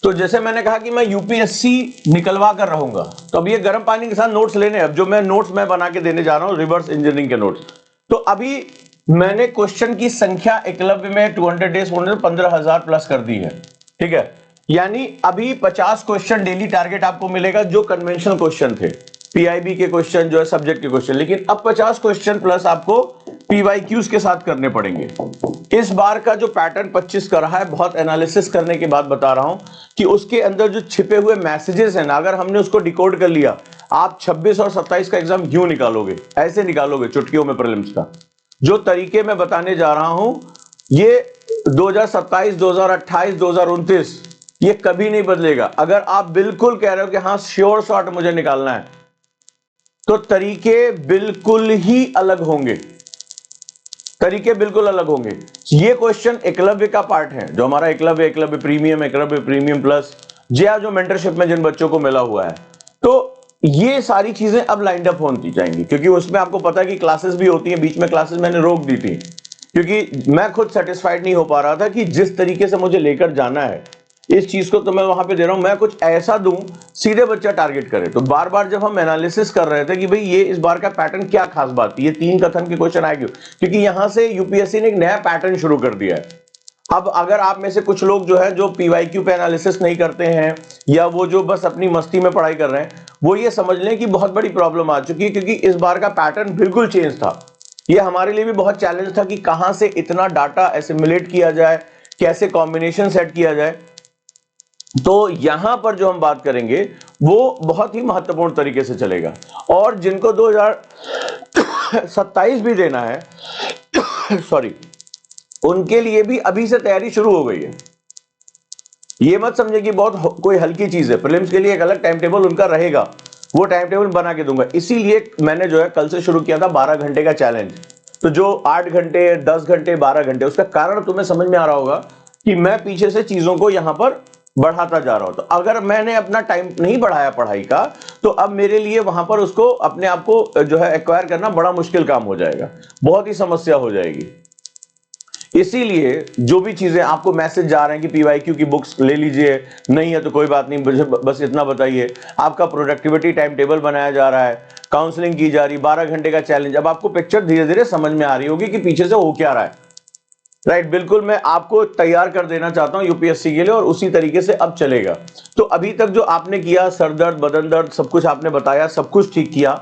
तो जैसे मैंने कहा कि मैं यूपीएससी निकलवा कर रहूंगा, तो अब ये गर्म पानी के साथ नोट्स लेने, अब जो मैं नोट्स मैं बना के देने जा रहा हूं रिवर्स इंजीनियरिंग के नोट्स। तो अभी मैंने क्वेश्चन की संख्या एकलव्य में 200 डेज 15,000 प्लस कर दी है, ठीक है। यानी अभी 50 क्वेश्चन डेली टारगेट आपको मिलेगा जो कन्वेंशनल क्वेश्चन थे, पीआईबी के क्वेश्चन जो है सब्जेक्ट के क्वेश्चन, लेकिन अब 50 क्वेश्चन प्लस आपको पीवाईक्यूज के साथ करने पड़ेंगे। इस बार का जो पैटर्न 25 का रहा है, बहुत एनालिसिस करने के बाद बता रहा हूं कि उसके अंदर जो छिपे हुए मैसेजेस हैं ना, अगर हमने उसको डिकोड कर लिया, आप 26 और 27 का एग्जाम यूं निकालोगे, ऐसे निकालोगे चुटकियों में प्रीलिम्स का। जो तरीके मैं बताने जा रहा हूं ये 2027, 2028, 2029 ये कभी नहीं बदलेगा। अगर आप बिल्कुल कह रहे हो कि हाँ श्योर शॉट मुझे निकालना है, तो तरीके बिल्कुल ही अलग होंगे, तरीके बिल्कुल अलग होंगे। ये क्वेश्चन एकलव्य का पार्ट है, जो हमारा एकलव्य, एकलव्य प्रीमियम प्लस जो मेंटरशिप में जिन बच्चों को मिला हुआ है, तो ये सारी चीजें अब लाइंड अप होती जाएंगी, क्योंकि उसमें आपको पता है कि क्लासेस भी होती हैं। बीच में क्लासेस मैंने रोक दी थी क्योंकि मैं खुद सेटिस्फाइड नहीं हो पा रहा था कि जिस तरीके से मुझे लेकर जाना है इस चीज को, तो मैं वहां पे दे रहा हूं, मैं कुछ ऐसा दूं सीधे बच्चा टारगेट करे। तो बार बार जब हम एनालिसिस कर रहे थे कि भाई ये इस बार का पैटर्न क्या खास बात है, ये 3 कथन के क्वेश्चन आए क्यों, क्योंकि यहां से यूपीएससी ने एक नया पैटर्न शुरू कर दिया है। अब अगर आप में से कुछ लोग जो है जो पीवाईक्यू पे एनालिसिस नहीं करते हैं, या वो जो बस अपनी मस्ती में पढ़ाई कर रहे हैं, वो ये समझ लें कि बहुत बड़ी प्रॉब्लम आ चुकी है, क्योंकि इस बार का पैटर्न बिल्कुल चेंज था। ये हमारे लिए भी बहुत चैलेंज था कि कहां से इतना डाटा एसिमुलेट किया जाए, कैसे कॉम्बिनेशन सेट किया जाए। तो यहां पर जो हम बात करेंगे वो बहुत ही महत्वपूर्ण तरीके से चलेगा, और जिनको 2027 भी देना है सॉरी, उनके लिए भी अभी से तैयारी शुरू हो गई है। ये मत समझे कि बहुत कोई हल्की चीज है। प्रीलिम्स के लिए एक अलग टाइम टेबल उनका रहेगा, वो टाइम टेबल बना के दूंगा। इसीलिए मैंने जो है कल से शुरू किया था 12 घंटे का चैलेंज। तो जो 8 घंटे, 10 घंटे, 12 घंटे, उसका कारण तुम्हें समझ में आ रहा होगा कि मैं पीछे से चीजों को यहां पर बढ़ाता जा रहा हूं। तो अगर मैंने अपना टाइम नहीं बढ़ाया पढ़ाई का, तो अब मेरे लिए वहां पर उसको अपने आप को जो है एक्वायर करना बड़ा मुश्किल काम हो जाएगा, बहुत ही समस्या हो जाएगी। इसीलिए जो भी चीजें आपको मैसेज जा रहे हैं कि पीवाईक्यू की बुक्स ले लीजिए, नहीं है तो कोई बात नहीं, मुझे बस इतना बताइए। आपका प्रोडक्टिविटी टाइम टेबल बनाया जा रहा है, काउंसलिंग की जा रही, 12 घंटे का चैलेंज। अब आपको पिक्चर धीरे धीरे समझ में आ रही होगी कि पीछे से हो क्या रहा है, राइट। बिल्कुल मैं आपको तैयार कर देना चाहता हूं यूपीएससी के लिए, और उसी तरीके से अब चलेगा। तो अभी तक जो आपने किया, सर दर्द, बदन दर्द, सब कुछ आपने बताया, सब कुछ ठीक किया,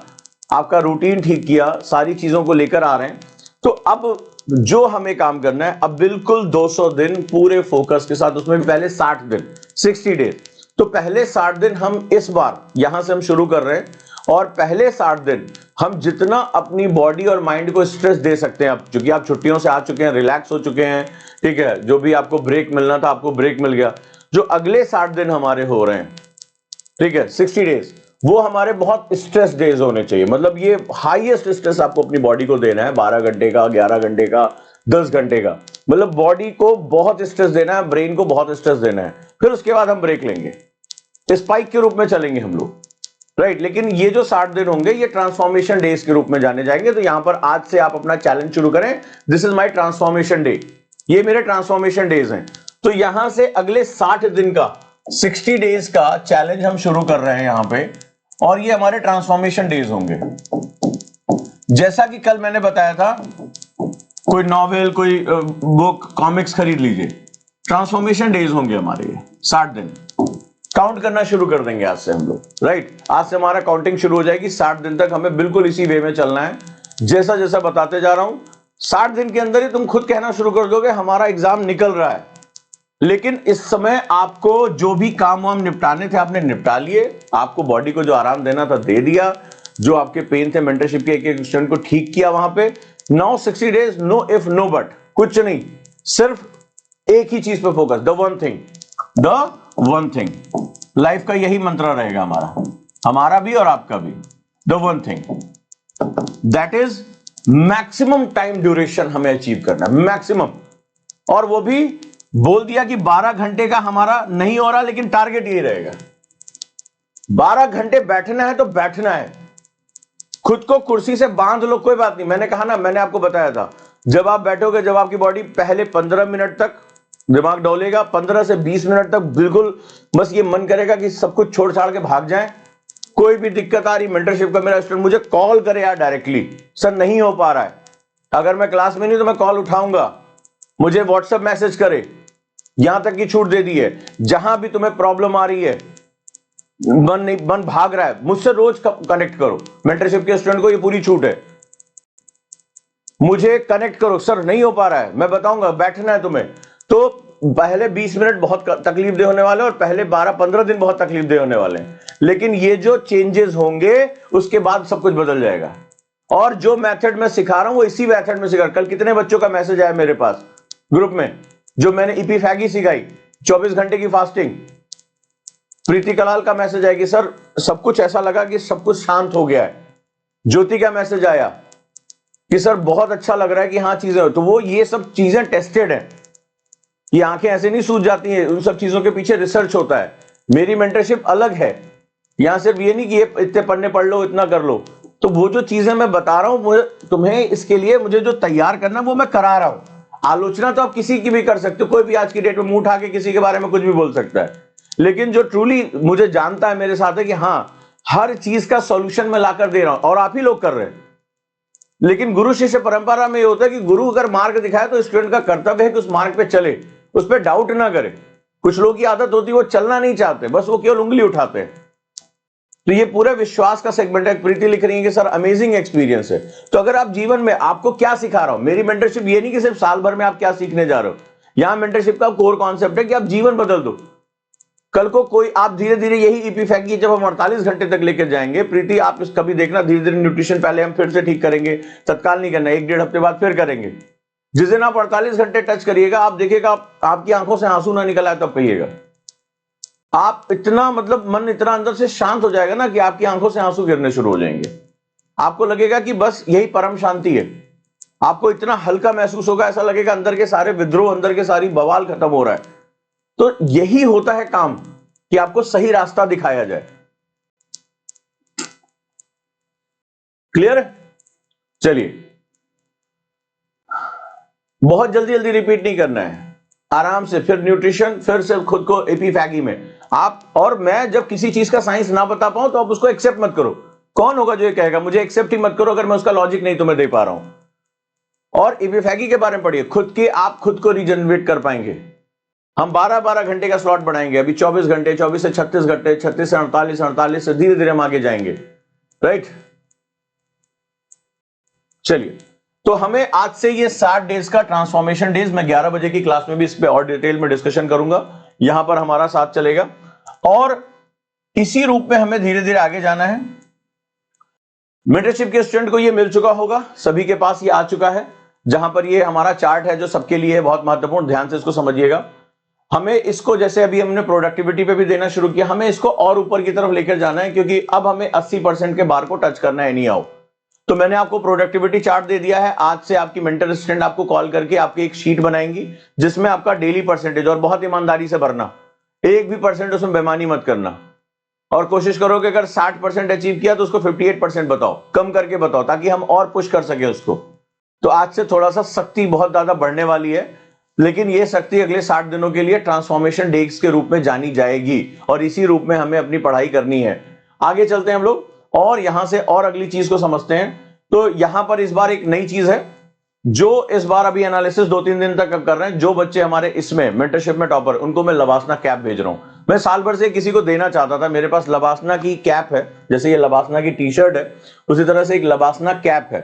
आपका रूटीन ठीक किया, सारी चीजों को लेकर आ रहे हैं। तो अब जो हमें काम करना है, अब बिल्कुल 200 दिन पूरे फोकस के साथ, उसमें भी पहले 60 दिन, 60 डेज। तो पहले 60 दिन हम इस बार यहां से हम शुरू कर रहे हैं, और पहले 60 दिन हम जितना अपनी बॉडी और माइंड को स्ट्रेस दे सकते हैं, अब क्योंकि आप छुट्टियों से आ चुके हैं, रिलैक्स हो चुके हैं, ठीक है, जो भी आपको ब्रेक मिलना था आपको ब्रेक मिल गया। जो अगले 60 दिन हमारे हो रहे हैं, ठीक है, 60 डेज, वो हमारे बहुत स्ट्रेस डेज होने चाहिए। मतलब ये हाईएस्ट स्ट्रेस आपको अपनी बॉडी को देना है, 12 घंटे का, 11 घंटे का, 10 घंटे का, मतलब बॉडी को बहुत स्ट्रेस देना है, ब्रेन को बहुत स्ट्रेस देना है। फिर उसके बाद हम ब्रेक लेंगे, स्पाइक के रूप में चलेंगे हम लोग, राइट। लेकिन ये जो 60 दिन होंगे ये ट्रांसफॉर्मेशन डेज के रूप में जाने जाएंगे। तो यहां पर आज से आप अपना चैलेंज शुरू करें, this is my transformation day, ये मेरे ट्रांसफॉर्मेशन डेज हैं। तो यहां से अगले 60 दिन का, 60 डेज का चैलेंज हम शुरू कर रहे हैं यहां पे, और ये हमारे ट्रांसफॉर्मेशन डेज होंगे। जैसा कि कल मैंने बताया था, कोई नॉवेल, कोई बुक, कॉमिक्स खरीद लीजिए, ट्रांसफॉर्मेशन डेज होंगे हमारे ये 60 दिन। काउंट करना शुरू कर देंगे आज से हम लोग, राइट। आज से हमारा काउंटिंग शुरू हो जाएगी। 60 दिन तक हमें बिल्कुल इसी वे में चलना है, जैसा जैसा बताते जा रहा हूं। 60 दिन के अंदर ही तुम खुद कहना शुरू कर दोगे हमारा एग्जाम निकल रहा है। लेकिन इस समय आपको जो भी काम वाम निपटाने थे आपने निपटा लिए, आपको बॉडी को जो आराम देना था दे दिया, जो आपके पेन थे मेंटरशिप के एक एक स्टूडेंट को ठीक किया वहां पे। Now 60 days, no if no but, कुछ नहीं, सिर्फ एक ही चीज पे focus, the one thing, the one thing. Life का यही मंत्र रहेगा हमारा भी और आपका भी, the one thing, that is maximum time duration हमें अचीव करना है, मैक्सिमम। और वो भी बोल दिया कि 12 घंटे का हमारा नहीं हो रहा, लेकिन टारगेट यही रहेगा, 12 घंटे बैठना है तो बैठना है। खुद को कुर्सी से बांध लो, कोई बात नहीं। मैंने कहा ना, मैंने आपको बताया था, जब आप बैठोगे, जब आपकी बॉडी पहले 15 मिनट तक दिमाग डोलेगा 15 से 20 मिनट तक, बिल्कुल बस ये मन करेगा कि सब कुछ छोड़ छाड़ के भाग जाए। कोई भी दिक्कत आ रही, मेंटरशिप का मेरा स्टूडेंट मुझे कॉल करे यार डायरेक्टली, सर नहीं हो पा रहा है, अगर मैं क्लास में नहीं तो मैं कॉल उठाऊंगा, मुझे व्हाट्सएप मैसेज करे। यहां तक की छूट दे दी है, जहां भी तुम्हें प्रॉब्लम आ रही है, मन भाग रहा है, मुझसे रोज कनेक्ट करो। मेंटरशिप के स्टूडेंट को ये पूरी छूट है, मुझे कनेक्ट करो, सर नहीं हो पा रहा है, मैं बताऊंगा, बैठना है तुम्हें। तो पहले 20 मिनट बहुत तकलीफ दे होने वाले और पहले 12-15 दिन बहुत तकलीफ दे होने वाले हैं, लेकिन ये जो चेंजेस होंगे उसके बाद सब कुछ बदल जाएगा। और जो मेथड मैं सिखा रहा हूं वो इसी मेथड में सिखा। कल कितने बच्चों का मैसेज आया मेरे पास ग्रुप में, जो मैंने इपीफैगी सिखाई, 24 घंटे की फास्टिंग। प्रीति कलाल का मैसेज आया कि सर सब कुछ ऐसा लगा कि सब कुछ शांत हो गया है। ज्योति का मैसेज आया कि सर बहुत अच्छा लग रहा है कि हाँ चीजें हो। तो वो ये सब चीजें टेस्टेड है, ये आंखें ऐसे नहीं सूज जाती हैं, उन सब चीजों के पीछे रिसर्च होता है। मेरी मेंटरशिप अलग है, यहां सिर्फ ये नहीं कि ये इतने पढ़ने पढ़ लो इतना कर लो। तो वो जो चीजें मैं बता रहा हूं तुम्हें, इसके लिए मुझे जो तैयार करना वो मैं करा रहा हूं। आलोचना तो आप किसी की भी कर सकते हो, कोई भी आज की डेट में मुंह उठा के किसी के बारे में कुछ भी बोल सकता है, लेकिन जो ट्रूली मुझे जानता है मेरे साथ है कि हाँ हर चीज का सॉल्यूशन मैं लाकर दे रहा हूं, और आप ही लोग कर रहे हैं। लेकिन गुरु शिष्य परंपरा में ये होता है कि गुरु अगर मार्ग दिखाए तो स्टूडेंट का कर्तव्य है कि उस मार्ग पे चले, उस पर डाउट ना करे। कुछ लोगों की आदत होती है वो चलना नहीं चाहते, बस वो केवल उंगली उठाते हैं। तो ये पूरे विश्वास का सेगमेंट है। प्रीति लिख रही है कि सर अमेजिंग एक्सपीरियंस है। तो अगर आप जीवन में, आपको क्या सिखा रहा हूं, मेरी मेंटरशिप ये नहीं कि सिर्फ साल भर में आप क्या सीखने जा रहे हो। यहां मेंटरशिप का कोर कॉन्सेप्ट है कि आप जीवन बदल दो। कल को कोई आप धीरे धीरे यही इपीफैगी जब हम 48 घंटे तक लेकर जाएंगे, प्रीति आप इस कभी देखना, धीरे धीरे न्यूट्रिशन पहले हम फिर से ठीक करेंगे, तत्काल नहीं करना, 1-1.5 हफ्ते बाद फिर करेंगे। जिस दिन आप 48 घंटे टच करिएगा, आप देखिएगा आपकी आंखों से आंसू ना निकल आए तब कहिएगा। आप इतना मतलब मन इतना अंदर से शांत हो जाएगा ना कि आपकी आंखों से आंसू गिरने शुरू हो जाएंगे। आपको लगेगा कि बस यही परम शांति है। आपको इतना हल्का महसूस होगा, ऐसा लगेगा अंदर के सारे विद्रोह, अंदर के सारी बवाल खत्म हो रहा है। तो यही होता है काम, कि आपको सही रास्ता दिखाया जाए। क्लियर है? चलिए, बहुत जल्दी जल्दी रिपीट नहीं करना है, आराम से। फिर न्यूट्रिशन, फिर से खुद को एपीफैगी में आप। और मैं जब किसी चीज का साइंस ना बता पाऊं तो आप उसको एक्सेप्ट मत करो। कौन होगा जो ये कहेगा मुझे एक्सेप्ट ही मत करो अगर मैं उसका लॉजिक नहीं तुम्हें दे पा रहा हूं। और एपीफैगी के बारे में पढ़िए, खुद के आप खुद को रिजनरेट कर पाएंगे। हम 12-12 घंटे का स्लॉट बढ़ाएंगे, अभी 24 घंटे, 24 से 36 घंटे, 36 से 48, 48 से धीरे धीरे हम आगे जाएंगे। राइट, चलिए। तो हमें आज से ये 60 डेज का ट्रांसफॉर्मेशन डेज, मैं 11 बजे की क्लास में भी इस पे और डिटेल में डिस्कशन करूंगा, यहां पर हमारा साथ चलेगा। और इसी रूप में हमें धीरे धीरे आगे जाना है। मेंटरशिप के स्टूडेंट को ये मिल चुका होगा, सभी के पास ये आ चुका है, जहां पर ये हमारा चार्ट है जो सबके लिए है बहुत महत्वपूर्ण, ध्यान से इसको समझिएगा। हमें इसको, जैसे अभी हमने प्रोडक्टिविटी पे भी देना शुरू किया, हमें इसको और ऊपर की तरफ लेकर जाना है, क्योंकि अब हमें 80% के बार को टच करना है। नहीं आओ तो मैंने आपको प्रोडक्टिविटी चार्ट दे दिया है। आज से आपकी मेंटर असिस्टेंट आपको कॉल करके आपकी एक शीट बनाएंगी, जिसमें आपका डेली परसेंटेज, और बहुत ईमानदारी से भरना, एक भी परसेंट उसमें बेईमानी मत करना। और कोशिश करो कि अगर 60% अचीव किया तो उसको 58% बताओ, कम करके बताओ, ताकि हम और पुश कर सके उसको। तो आज से थोड़ा सा सख्ती बहुत ज्यादा बढ़ने वाली है, लेकिन यह शक्ति अगले 60 दिनों के लिए ट्रांसफॉर्मेशन डेज के रूप में जानी जाएगी, और इसी रूप में हमें अपनी पढ़ाई करनी है। आगे चलते हैं हम लोग और यहां से और अगली चीज को समझते हैं। तो यहां पर इस बार एक नई चीज है, जो इस बार अभी एनालिसिस 2-3 दिन तक कर रहे हैं। जो बच्चे हमारे इसमें मेंटरशिप में टॉपर, उनको मैं लबासना कैप भेज रहा हूं। मैं साल भर से किसी को देना चाहता था, मेरे पास लबासना की कैप है, जैसे ये लबासना की टी शर्ट है, उसी तरह से एक लबासना कैप है।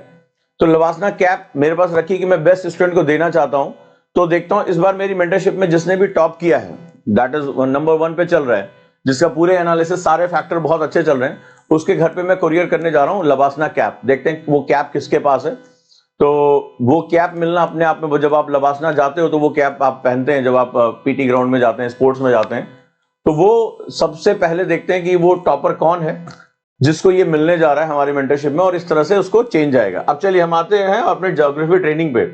तो लबासना कैप मेरे पास रखी कि मैं बेस्ट स्टूडेंट को देना चाहता हूं। तो देखता हूं इस बार मेरी मेंटरशिप में जिसने भी टॉप किया है, दैट इज नंबर 1 पे चल रहा है, जिसका पूरे एनालिसिस सारे फैक्टर बहुत अच्छे चल रहे हैं, उसके घर पे मैं कुरियर करने जा रहा हूं लबासना कैप। देखते हैं वो कैप किसके पास है। तो वो कैप मिलना अपने आप में, जब आप लबासना जाते हो तो वो कैप आप पहनते हैं, जब आप पीटी ग्राउंड में जाते हैं, स्पोर्ट्स में जाते हैं, तो वो सबसे पहले देखते हैं कि वो टॉपर कौन है जिसको ये मिलने जा रहा है हमारी मेंटरशिप में, और इस तरह से उसको चेंज आएगा। अब चलिए हम आते हैं अपने ज्योग्राफी ट्रेनिंग पे।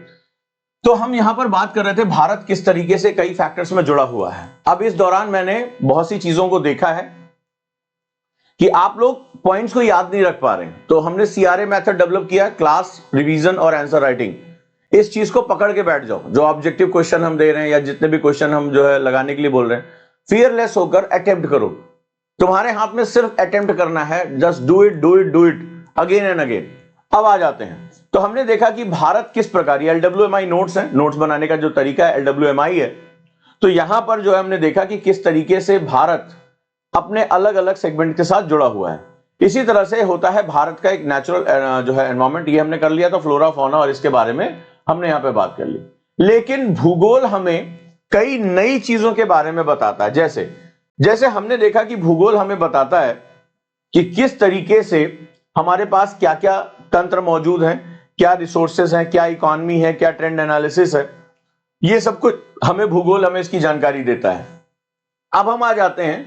तो हम यहां पर बात कर रहे थे भारत किस तरीके से कई फैक्टर्स में जुड़ा हुआ है। अब इस दौरान मैंने बहुत सी चीजों को देखा है कि आप लोग पॉइंट्स को याद नहीं रख पा रहे हैं, तो हमने सीआरए मेथड डेवलप किया, क्लास, रिवीजन और आंसर राइटिंग। इस चीज को पकड़ के बैठ जाओ, जो ऑब्जेक्टिव क्वेश्चन हम दे रहे हैं या जितने भी क्वेश्चन हम जो है लगाने के लिए बोल रहे हैं, फियरलेस होकर अटेम्प्ट करो। तुम्हारे हाथ में सिर्फ अटेम्प्ट करना है, just do it do it do it again and again. अब आ जाते हैं, तो हमने देखा कि भारत किस प्रकार, ये LWMI नोट्स हैं, नोट्स बनाने का जो तरीका है LWMI है। तो यहां पर जो है हमने देखा कि किस तरीके से भारत अपने अलग अलग सेगमेंट के साथ जुड़ा हुआ है। इसी तरह से होता है भारत का एक नेचुरल जो है एनवायरमेंट, ये हमने कर लिया, तो फ्लोरा फौना और इसके बारे में हमने यहां पे बात कर ली। लेकिन भूगोल हमें कई नई चीजों के बारे में बताता है। जैसे जैसे हमने देखा कि भूगोल हमें बताता है कि किस तरीके से हमारे पास क्या क्या तंत्र मौजूद हैं, क्या रिसोर्सेज हैं, क्या इकोनॉमी है, क्या ट्रेंड एनालिसिस है, ये सब कुछ हमें भूगोल हमें इसकी जानकारी देता है। अब हम आ जाते हैं,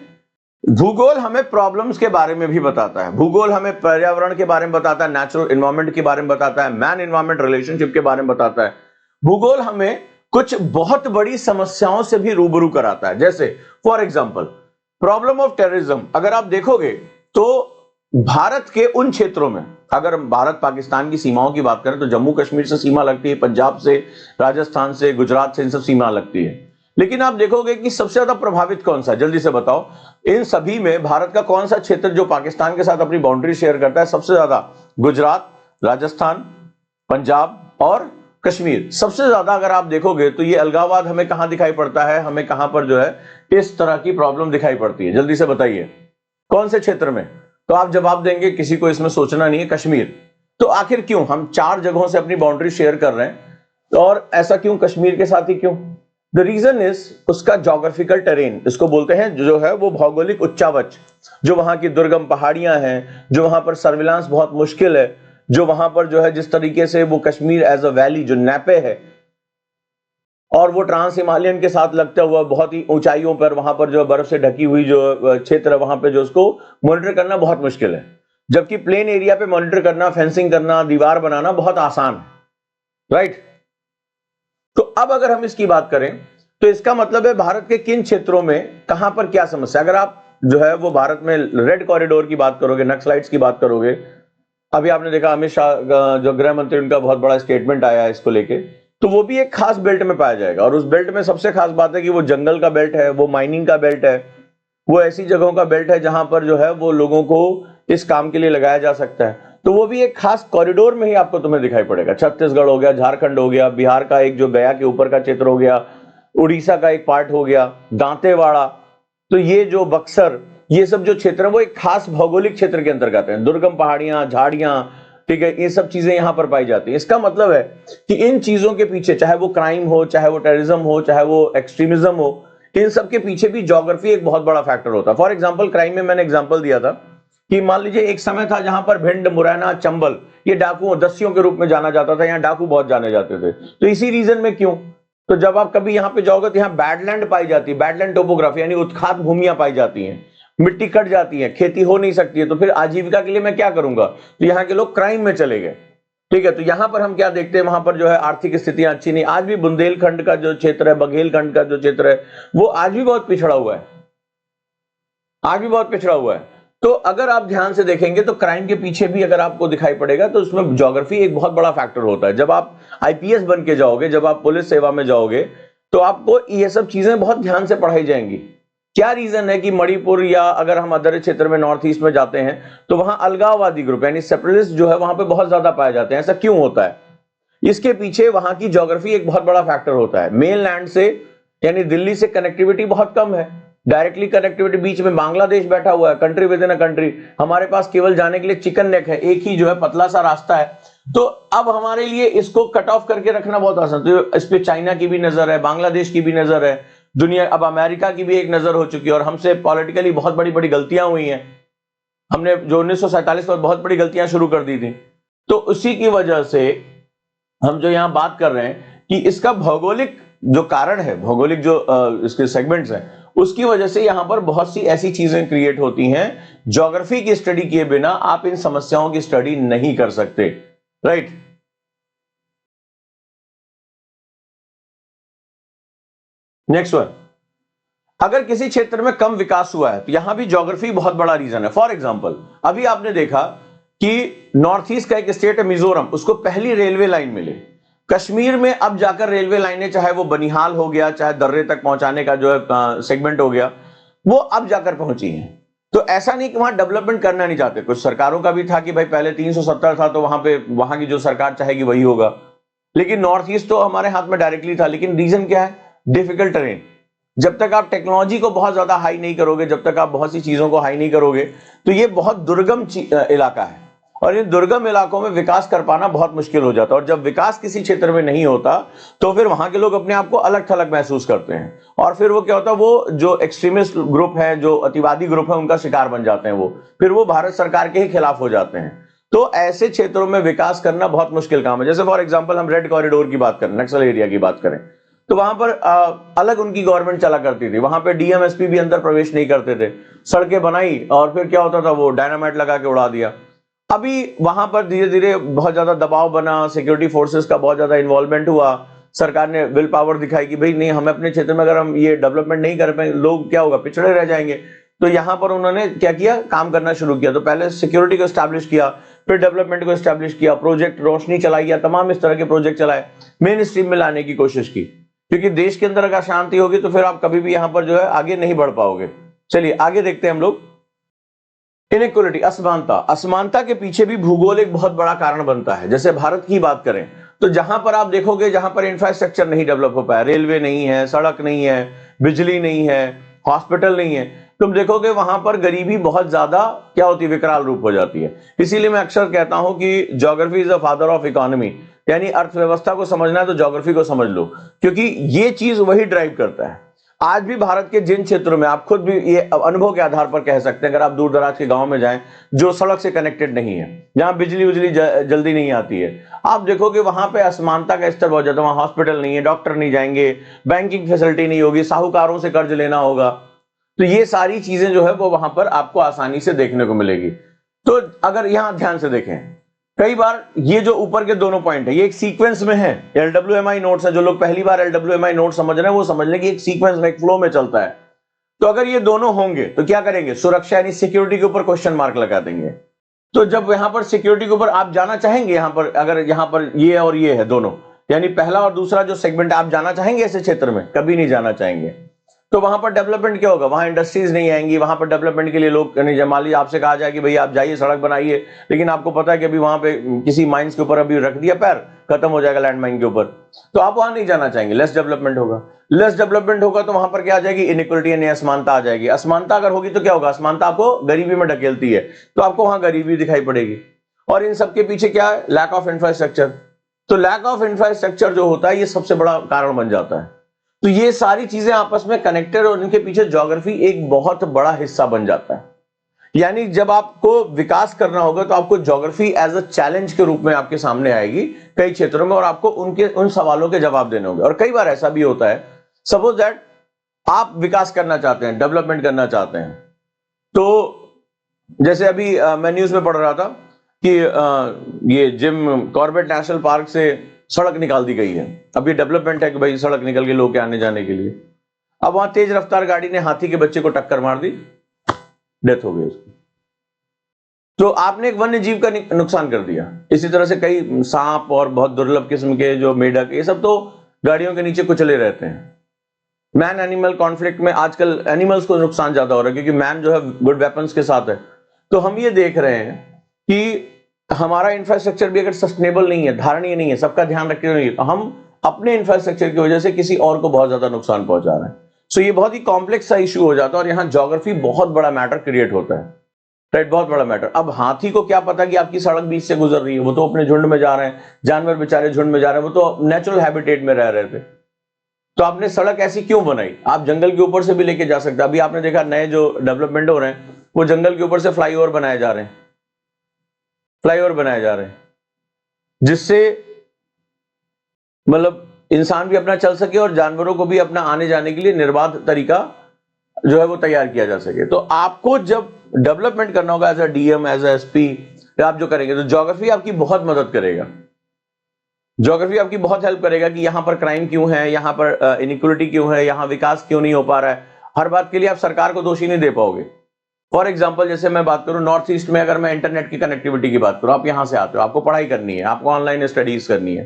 भूगोल हमें प्रॉब्लम्स के बारे में भी बताता है। भूगोल हमें पर्यावरण के बारे में बताता है, नेचुरल एनवायरनमेंट के बारे में बताता है, मैन एनवायरनमेंट रिलेशनशिप के बारे में बताता है। भूगोल हमें कुछ बहुत बड़ी समस्याओं से भी रूबरू कराता है। जैसे for example problem of terrorism, अगर आप देखोगे तो भारत के उन क्षेत्रों में, अगर भारत पाकिस्तान की सीमाओं की बात करें तो जम्मू कश्मीर से सीमा लगती है, पंजाब से, राजस्थान से, गुजरात से, इन सब सीमा लगती है। लेकिन आप देखोगे कि सबसे ज्यादा प्रभावित कौन सा है, जल्दी से बताओ। इन सभी में भारत का कौन सा क्षेत्र जो पाकिस्तान के साथ अपनी बाउंड्री शेयर करता है सबसे ज्यादा? गुजरात, राजस्थान, पंजाब और कश्मीर। सबसे ज्यादा अगर आप देखोगे तो ये अलगाववाद हमें कहां दिखाई पड़ता है, हमें कहां पर जो है इस तरह की प्रॉब्लम दिखाई पड़ती है? जल्दी से बताइए कौन से क्षेत्र में? तो आप जवाब देंगे, किसी को इसमें सोचना नहीं है, कश्मीर। तो आखिर क्यों हम 4 जगहों से अपनी बाउंड्री शेयर कर रहे हैं, और ऐसा क्यों कश्मीर के साथ ही क्यों? द रीजन इज उसका जोग्राफिकल टेरेन, इसको बोलते हैं जो है वो भौगोलिक उच्चावच, जो वहां की दुर्गम पहाड़ियां हैं, जो वहां पर सर्विलांस बहुत मुश्किल है, जो वहां पर जो है जिस तरीके से वो कश्मीर एज अ वैली जो नैपे है और वो ट्रांस हिमालयन के साथ लगता हुआ बहुत ही ऊंचाइयों पर वहां पर जो बर्फ से ढकी हुई जो क्षेत्र है वहां पे जो उसको मॉनिटर करना बहुत मुश्किल है, जबकि प्लेन एरिया पे मॉनिटर करना, फेंसिंग करना, दीवार बनाना बहुत आसान है, राइट? तो अब अगर हम इसकी बात करें तो इसका मतलब है भारत के किन क्षेत्रों में कहां पर क्या समस्या। अगर आप जो है वो भारत में रेड कॉरिडोर की बात करोगे, नक्सलाइट्स की बात करोगे, अभी आपने देखा अमित शाह जो गृह मंत्री, उनका बहुत बड़ा स्टेटमेंट आया है इसको लेके, तो वो भी एक खास बेल्ट में पाया जाएगा। और उस बेल्ट में सबसे खास बात है कि वो जंगल का बेल्ट है, वो माइनिंग का बेल्ट है, वो ऐसी जगहों का बेल्ट है जहां पर जो है वो लोगों को इस काम के लिए लगाया जा सकता है। तो वो भी एक खास कॉरिडोर में ही आपको तुम्हें दिखाई पड़ेगा। छत्तीसगढ़ हो गया, झारखंड हो गया, बिहार का एक जो गया के ऊपर का क्षेत्र हो गया, उड़ीसा का एक पार्ट हो गया, दांतेवाड़ा, तो ये जो बक्सर, ये सब जो क्षेत्र है वो एक खास भौगोलिक क्षेत्र के अंतर्गत है। दुर्गम पहाड़ियां, झाड़ियां, ठीक है, ये सब चीजें यहां पर पाई जाती हैं। इसका मतलब है कि इन चीजों के पीछे, चाहे वो क्राइम हो, चाहे वो टेररिज्म हो, चाहे वो एक्सट्रीमिज्म हो, इन सब के पीछे भी ज्योग्राफी एक बहुत बड़ा फैक्टर होता है। फॉर एग्जांपल क्राइम में मैंने एग्जांपल दिया था कि मान लीजिए एक समय था जहां पर भिंड, मुरैना, चंबल, ये डाकुओं, दस्युओं के रूप में जाना जाता था, यहाँ डाकू बहुत जाने जाते थे। तो इसी रीजन में क्यों? तो जब आप कभी यहाँ पे जाओगे तो यहाँ बैडलैंड पाई जाती है, बैडलैंड टोपोग्राफी यानी उत्खात भूमियां पाई जाती हैं, मिट्टी कट जाती है, खेती हो नहीं सकती है, तो फिर आजीविका के लिए मैं क्या करूंगा? तो यहाँ के लोग क्राइम में चले गए, ठीक है। तो यहां पर हम क्या देखते हैं, वहां पर जो है आर्थिक स्थितियां अच्छी नहीं। आज भी बुंदेलखंड का जो क्षेत्र है, बघेलखंड का जो क्षेत्र है, वो आज भी बहुत पिछड़ा हुआ है, आज भी बहुत पिछड़ा हुआ है। तो अगर आप ध्यान से देखेंगे तो क्राइम के पीछे भी अगर आपको दिखाई पड़ेगा तो उसमें ज्योग्राफी एक बहुत बड़ा फैक्टर होता है। जब आप आईपीएस बन के जाओगे, जब आप पुलिस सेवा में जाओगे, तो आपको ये सब चीजें बहुत ध्यान से पढ़ाई जाएंगी। क्या रीजन है कि मणिपुर या अगर हम अदर क्षेत्र में नॉर्थ ईस्ट में जाते हैं तो वहां अलगाववादी ग्रुप यानी सेपरेटिस्ट जो है वहां पे बहुत ज्यादा पाए जाते हैं? ऐसा क्यों होता है? इसके पीछे वहां की ज्योग्राफी एक बहुत बड़ा फैक्टर होता है। मेन लैंड से यानी दिल्ली से कनेक्टिविटी बहुत कम है, डायरेक्टली कनेक्टिविटी, बीच में बांग्लादेश बैठा हुआ है, country with in a country. हमारे पास केवल जाने के लिए चिकन नेक है, एक ही जो है पतला सा रास्ता है। तो अब हमारे लिए इसको कट ऑफ करके रखना बहुत आसान। तो इस पे चाइना की भी नजर है, बांग्लादेश की भी नजर है, दुनिया, अब अमेरिका की भी एक नजर हो चुकी है। और हमसे पॉलिटिकली बहुत बड़ी बड़ी गलतियां हुई हैं, हमने जो 1947 पर बहुत बड़ी गलतियां शुरू कर दी थी। तो उसी की वजह से हम जो यहां बात कर रहे हैं कि इसका भौगोलिक जो कारण है, भौगोलिक जो इसके सेगमेंट्स हैं, उसकी वजह से यहां पर बहुत सी ऐसी चीजें क्रिएट होती हैं। ज्योग्राफी की स्टडी किए बिना आप इन समस्याओं की स्टडी नहीं कर सकते, राइट? नेक्स्ट वन, अगर किसी क्षेत्र में कम विकास हुआ है तो यहां भी ज्योग्राफी बहुत बड़ा रीजन है। फॉर एग्जांपल अभी आपने देखा कि नॉर्थ ईस्ट का एक स्टेट है मिजोरम, उसको पहली रेलवे लाइन मिली। कश्मीर में अब जाकर रेलवे लाइनें, चाहे वो बनिहाल हो गया, चाहे दर्रे तक पहुंचाने का जो है सेगमेंट हो गया, वो अब जाकर पहुंची है। तो ऐसा नहीं कि वहां डेवलपमेंट करना नहीं चाहते, कुछ सरकारों का भी था कि भाई पहले 370 था तो वहां पे वहां की जो सरकार चाहेगी वही होगा, लेकिन नॉर्थ ईस्ट तो हमारे हाथ में डायरेक्टली था। लेकिन रीजन क्या है? Difficult terrain. जब तक आप टेक्नोलॉजी को बहुत ज्यादा हाई नहीं करोगे, जब तक आप बहुत सी चीजों को हाई नहीं करोगे, तो ये बहुत दुर्गम इलाका है, और इन दुर्गम इलाकों में विकास कर पाना बहुत मुश्किल हो जाता है। और जब विकास किसी क्षेत्र में नहीं होता तो फिर वहां के लोग अपने आप को अलग थलग महसूस करते हैं, और फिर वो क्या होता है, वो जो एक्सट्रीमिस्ट ग्रुप है, जो अतिवादी ग्रुप है, उनका शिकार बन जाते हैं। वो फिर वो भारत सरकार के ही खिलाफ हो जाते हैं। तो ऐसे क्षेत्रों में विकास करना बहुत मुश्किल काम है। जैसे फॉर एग्जाम्पल हम रेड कॉरिडोर की बात करें, नक्सल एरिया की बात करें, तो वहां पर अलग उनकी गवर्नमेंट चला करती थी, वहां पे डीएमएसपी भी अंदर प्रवेश नहीं करते थे। सड़कें बनाई और फिर क्या होता था, वो डायनामाइट लगा के उड़ा दिया। अभी वहां पर धीरे धीरे बहुत ज्यादा दबाव बना, सिक्योरिटी फोर्सेस का बहुत ज्यादा इन्वॉल्वमेंट हुआ, सरकार ने विल पावर दिखाई कि भाई नहीं, हमें अपने क्षेत्र में अगर हम ये डेवलपमेंट नहीं कर पाएंगे, लोग क्या होगा, पिछड़े रह जाएंगे। तो यहां पर उन्होंने क्या किया, काम करना शुरू किया। तो पहले सिक्योरिटी को एस्टैब्लिश किया, फिर डेवलपमेंट को एस्टैब्लिश किया, प्रोजेक्ट रोशनी चलाई, या तमाम इस तरह के प्रोजेक्ट चलाए, मेन स्ट्रीम में लाने की कोशिश की। क्योंकि देश के अंदर अगर शांति होगी तो फिर आप कभी भी यहां पर जो है आगे नहीं बढ़ पाओगे। चलिए आगे देखते हैं हम लोग। इनइक्वालिटी, असमानता। असमानता के पीछे भी भूगोल एक बहुत बड़ा कारण बनता है। जैसे भारत की बात करें तो जहां पर आप देखोगे, जहां पर इंफ्रास्ट्रक्चर नहीं डेवलप हो पाया, रेलवे नहीं है, सड़क नहीं है, बिजली नहीं है, हॉस्पिटल नहीं है, तुम देखोगे वहां पर गरीबी बहुत ज्यादा क्या होती है, विकराल रूप हो जाती है। इसीलिए मैं अक्सर कहता हूं कि geography is the father of economy, यानी अर्थव्यवस्था को समझना है तो ज्योग्राफी को समझ लो, क्योंकि ये चीज वही ड्राइव करता है। आज भी भारत के जिन क्षेत्रों में, आप खुद भी ये अनुभव के आधार पर कह सकते हैं, अगर आप दूर दराज के गांव में जाएं जो सड़क से कनेक्टेड नहीं है, जहां बिजली उजली जल्दी नहीं आती है, आप देखोगे वहां पे असमानता का स्तर बहुत ज्यादा। वहां हॉस्पिटल नहीं है, डॉक्टर नहीं जाएंगे, बैंकिंग फैसिलिटी नहीं होगी, साहूकारों से कर्ज लेना होगा। तो ये सारी चीजें जो है वो वहां पर आपको आसानी से देखने को मिलेगी। तो अगर यहां ध्यान से देखें, कई बार ये जो ऊपर के दोनों पॉइंट है ये एक सीक्वेंस में है, एलडब्ल्यूएमआई नोट्स है। जो लोग पहली बार एलडब्ल्यूएमआई नोट समझ रहे हैं वो समझ लें कि एक सीक्वेंस में, एक फ्लो में चलता है। तो अगर ये दोनों होंगे तो क्या करेंगे, सुरक्षा यानी सिक्योरिटी के ऊपर क्वेश्चन मार्क लगा देंगे। तो जब यहां पर सिक्योरिटी के ऊपर आप जाना चाहेंगे, यहां पर अगर यहां पर ये और ये है दोनों, यानी पहला और दूसरा जो सेगमेंट, आप जाना चाहेंगे ऐसे क्षेत्र में? कभी नहीं जाना चाहेंगे। तो वहां पर डेवलपमेंट क्या होगा, वहां इंडस्ट्रीज नहीं आएंगी, वहां पर डेवलपमेंट के लिए लोग नहीं। मान लीजिए आपसे कहा जाए कि भाई आप जाइए सड़क बनाइए, लेकिन आपको पता है कि अभी वहां पे किसी माइंस के ऊपर अभी रख दिया पैर, खत्म हो जाएगा लैंड माइन के ऊपर, तो आप वहां नहीं जाना चाहेंगे। लेस डेवलपमेंट होगा, लेस डेवलपमेंट होगा तो वहां पर क्या आ जाएगी, इनइक्वालिटी यानी असमानता आ जाएगी। असमानता अगर होगी तो क्या होगा, असमानता आपको गरीबी में ढकेलती है, तो आपको वहां गरीबी दिखाई पड़ेगी। और इन सबके पीछे क्या है, लैक ऑफ इंफ्रास्ट्रक्चर। तो लैक ऑफ इंफ्रास्ट्रक्चर जो होता है ये सबसे बड़ा कारण बन जाता है। तो ये सारी चीजें आपस में कनेक्टेड, और इनके पीछे ज्योग्राफी एक बहुत बड़ा हिस्सा बन जाता है। यानी जब आपको विकास करना होगा तो आपको ज्योग्राफी एज अ चैलेंज के रूप में आपके सामने आएगी कई क्षेत्रों में, और आपको उन सवालों के जवाब देने होंगे। और कई बार ऐसा भी होता है, सपोज दैट आप विकास करना चाहते हैं, डेवलपमेंट करना चाहते हैं, तो जैसे अभी मैं न्यूज में पढ़ रहा था कि ये जिम कॉर्बेट नेशनल पार्क से सड़क निकाल दी गई है। अब ये डेवलपमेंट है कि भाई सड़क निकल गई लोग के आने जाने के लिए। अब वहां तेज रफ्तार गाड़ी ने हाथी के बच्चे को टक्कर मार दी, डेथ हो गई उसकी। तो आपने एक वन्य जीव का नुकसान कर दिया। इसी तरह से कई सांप और बहुत दुर्लभ किस्म के जो मेढक, ये सब तो गाड़ियों के नीचे कुचले रहते हैं। मैन एनिमल कॉन्फ्लिक्ट में आजकल एनिमल्स को नुकसान ज्यादा हो रहा है, क्योंकि मैन जो है गुड वेपन्स के साथ है। तो हम ये देख रहे हैं कि हमारा इंफ्रास्ट्रक्चर भी अगर सस्टेनेबल नहीं है, धारणीय नहीं है, सबका ध्यान रखते हुए, तो हम अपने इंफ्रास्ट्रक्चर की वजह से किसी और को बहुत ज्यादा नुकसान पहुंचा रहे हैं। सो ये बहुत ही कॉम्प्लेक्स सा इशू हो जाता है, और यहाँ ज्योग्राफी बहुत बड़ा मैटर क्रिएट होता है, राइट, बहुत बड़ा मैटर। अब हाथी को क्या पता कि आपकी सड़क बीच से गुजर रही है, वो तो अपने झुंड में जा रहे हैं, जानवर बेचारे झुंड में जा रहे हैं, वो तो नेचुरल हैबिटेट में रह रहे थे। तो आपने सड़क ऐसी क्यों बनाई? आप जंगल के ऊपर से भी लेके जा सकते हैं। अभी आपने देखा नए जो डेवलपमेंट हो रहे हैं, वो जंगल के ऊपर से फ्लाईओवर बनाए जा रहे हैं, फ्लाईओवर बनाए जा रहे हैं, जिससे मतलब इंसान भी अपना चल सके और जानवरों को भी अपना आने जाने के लिए निर्बाध तरीका जो है वो तैयार किया जा सके। तो आपको जब डेवलपमेंट करना होगा as a DM, as a SP, आप जो करेंगे, तो ज्योग्राफी आपकी बहुत मदद करेगा। ज्योग्राफी आपकी बहुत हेल्प करेगा कि यहां पर क्राइम क्यों है, यहां पर इनइक्वालिटी क्यों है, यहां विकास क्यों नहीं हो पा रहा है। हर बात के लिए आप सरकार को दोषी नहीं दे पाओगे। फॉर एग्जाम्पल जैसे मैं बात करूं नॉर्थ ईस्ट में, अगर मैं इंटरनेट की कनेक्टिविटी की बात करूं, आप यहां से आते हो, आपको पढ़ाई करनी है, आपको ऑनलाइन स्टडीज करनी है,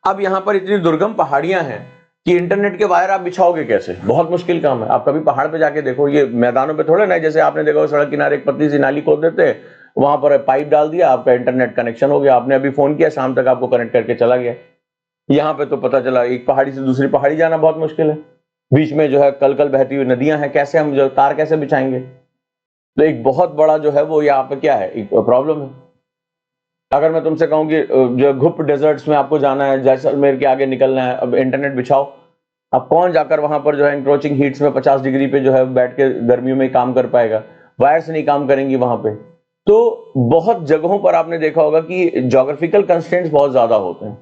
अब यहाँ पर इतनी दुर्गम पहाड़ियां हैं कि इंटरनेट के वायर आप बिछाओगे कैसे, बहुत मुश्किल काम है। आप कभी पहाड़ पे जाके देखो, ये मैदानों पे थोड़े ना, जैसे आपने देखा सड़क किनारे एक पतली सी नाली खोद देते हैं, वहां पर पाइप डाल दिया, आपका इंटरनेट कनेक्शन हो गया, आपने अभी फोन किया, शाम तक आपको कनेक्ट करके चला गया। यहाँ पे तो पता चला एक पहाड़ी से दूसरी पहाड़ी जाना बहुत मुश्किल है, बीच में जो है कल कल बहती हुई नदियां हैं, कैसे हम जो तार कैसे बिछाएंगे। तो एक बहुत बड़ा जो है वो यहाँ पे क्या है, एक प्रॉब्लम है। अगर मैं तुमसे कहूँ कि जो घुप डेजर्ट्स में आपको जाना है, जैसलमेर के आगे निकलना है, अब इंटरनेट बिछाओ, अब कौन जाकर वहां पर जो है इंक्रोचिंग हीट्स में 50 डिग्री पे जो है बैठ के गर्मियों में काम कर पाएगा, वायर्स नहीं काम करेंगी वहां पे। तो बहुत जगहों पर आपने देखा होगा कि ज्योग्राफिकल कंस्ट्रेंट्स बहुत ज्यादा होते हैं,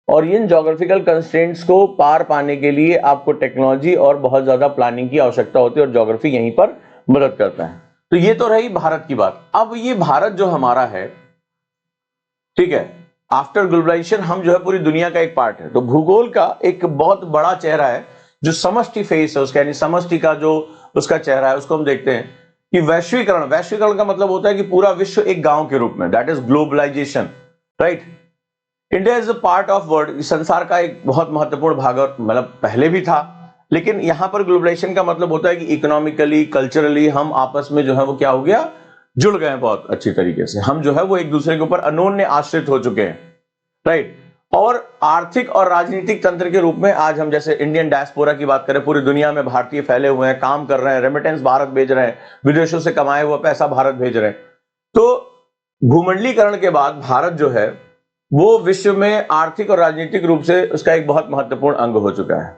और इन ज्योग्राफिकल कंस्ट्रेंट्स को पार पाने के लिए आपको टेक्नोलॉजी और बहुत ज्यादा प्लानिंग की आवश्यकता होती है, और ज्योग्राफी यहीं पर मदद करता है। तो ये तो रही भारत की बात। अब ये भारत जो हमारा है, ठीक है, आफ्टर ग्लोबलाइजेशन हम जो है पूरी दुनिया का एक पार्ट है। तो भूगोल का एक बहुत बड़ा चेहरा है, जो समष्टि फेस है उसका, यानी समष्टि का जो उसका चेहरा है, उसको हम देखते हैं कि वैश्वीकरण। वैश्वीकरण का मतलब होता है कि पूरा विश्व एक गांव के रूप में, that is globalisation, right. India is a part of world, संसार का एक बहुत महत्वपूर्ण भाग, मतलब पहले भी था, लेकिन यहां पर ग्लोबलाइजेशन का मतलब होता है कि इकोनॉमिकली, कल्चरली हम आपस में जो है वो क्या हो गया, जुड़ गए हैं बहुत अच्छी तरीके से। हम जो है वो एक दूसरे के ऊपर अनोन्य आश्रित हो चुके हैं, राइट। और आर्थिक और राजनीतिक तंत्र के रूप में आज हम जैसे इंडियन डायस्पोरा की बात करें, पूरी दुनिया में भारतीय फैले हुए हैं, काम कर रहे हैं, रेमिटेंस भारत भेज रहे हैं, विदेशों से कमाए हुआ पैसा भारत भेज रहे हैं। तो भूमंडलीकरण के बाद भारत जो है वो विश्व में आर्थिक और राजनीतिक रूप से उसका एक बहुत महत्वपूर्ण अंग हो चुका है।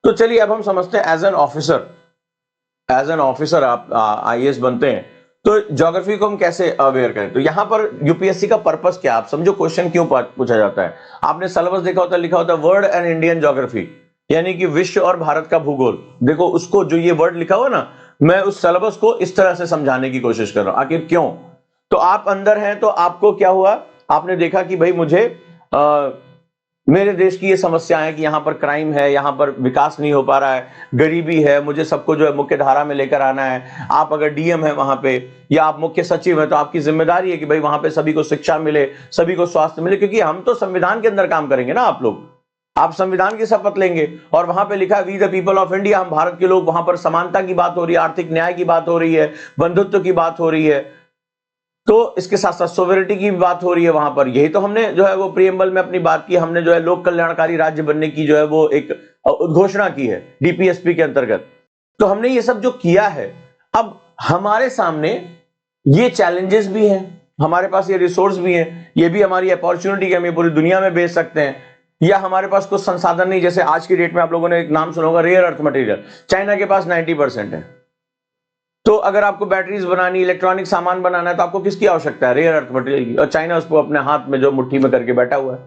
तो चलिए अब हम समझते हैं एज एन ऑफिसर आप आईएएस बनते हैं, तो ज्योग्राफी को हम कैसे अवेयर करें। तो यहां पर यूपीएससी का पर्पस क्या, आप समझो क्वेश्चन क्यों पूछा जाता है। आपने सिलेबस देखा होता है, लिखा होता है वर्ल्ड एंड इंडियन ज्योग्राफी, यानी कि विश्व और भारत का भूगोल। देखो उसको, जो ये वर्ड लिखा हुआ ना, मैं उस सिलेबस को इस तरह से समझाने की कोशिश कर रहा हूं। आखिर क्यों, तो आप अंदर हैं तो आपको क्या हुआ, आपने देखा कि भाई मुझे मेरे देश की ये समस्या है कि यहाँ पर क्राइम है, यहाँ पर विकास नहीं हो पा रहा है, गरीबी है, मुझे सबको जो है मुख्य धारा में लेकर आना है। आप अगर डीएम है वहां पे, या आप मुख्य सचिव है, तो आपकी जिम्मेदारी है कि भाई वहां पे सभी को शिक्षा मिले, सभी को स्वास्थ्य मिले, क्योंकि हम तो संविधान के अंदर काम करेंगे ना। आप संविधान की शपथ लेंगे, और वहां पे लिखा है we the people of India, हम भारत के लोग। वहां पर समानता की बात हो रही है, आर्थिक न्याय की बात हो रही है, बंधुत्व की बात हो रही है, तो इसके साथ साथ सोवेरिटी की बात हो रही है वहां पर। यही तो हमने जो है वो प्रीएम्बल में अपनी बात की, हमने जो है लोक कल्याणकारी राज्य बनने की जो है वो एक उद्घोषणा की है डीपीएसपी के अंतर्गत। तो हमने ये सब जो किया है, अब हमारे सामने ये चैलेंजेस भी हैं, हमारे पास ये रिसोर्स भी हैं, ये भी हमारी अपॉर्चुनिटी है, हम ये पूरी दुनिया में बेच सकते हैं। या हमारे पास कुछ संसाधन नहीं, जैसे आज की डेट में आप लोगों ने एक नाम सुना होगा, रेयर अर्थ मटेरियल। चाइना के पास 90% है। तो अगर आपको बैटरीज बनानी, इलेक्ट्रॉनिक सामान बनाना है, तो आपको किसकी आवश्यकता है, रेयर अर्थ मटेरियल की, और चाइना उसको अपने हाथ में जो मुट्ठी में करके बैठा हुआ है।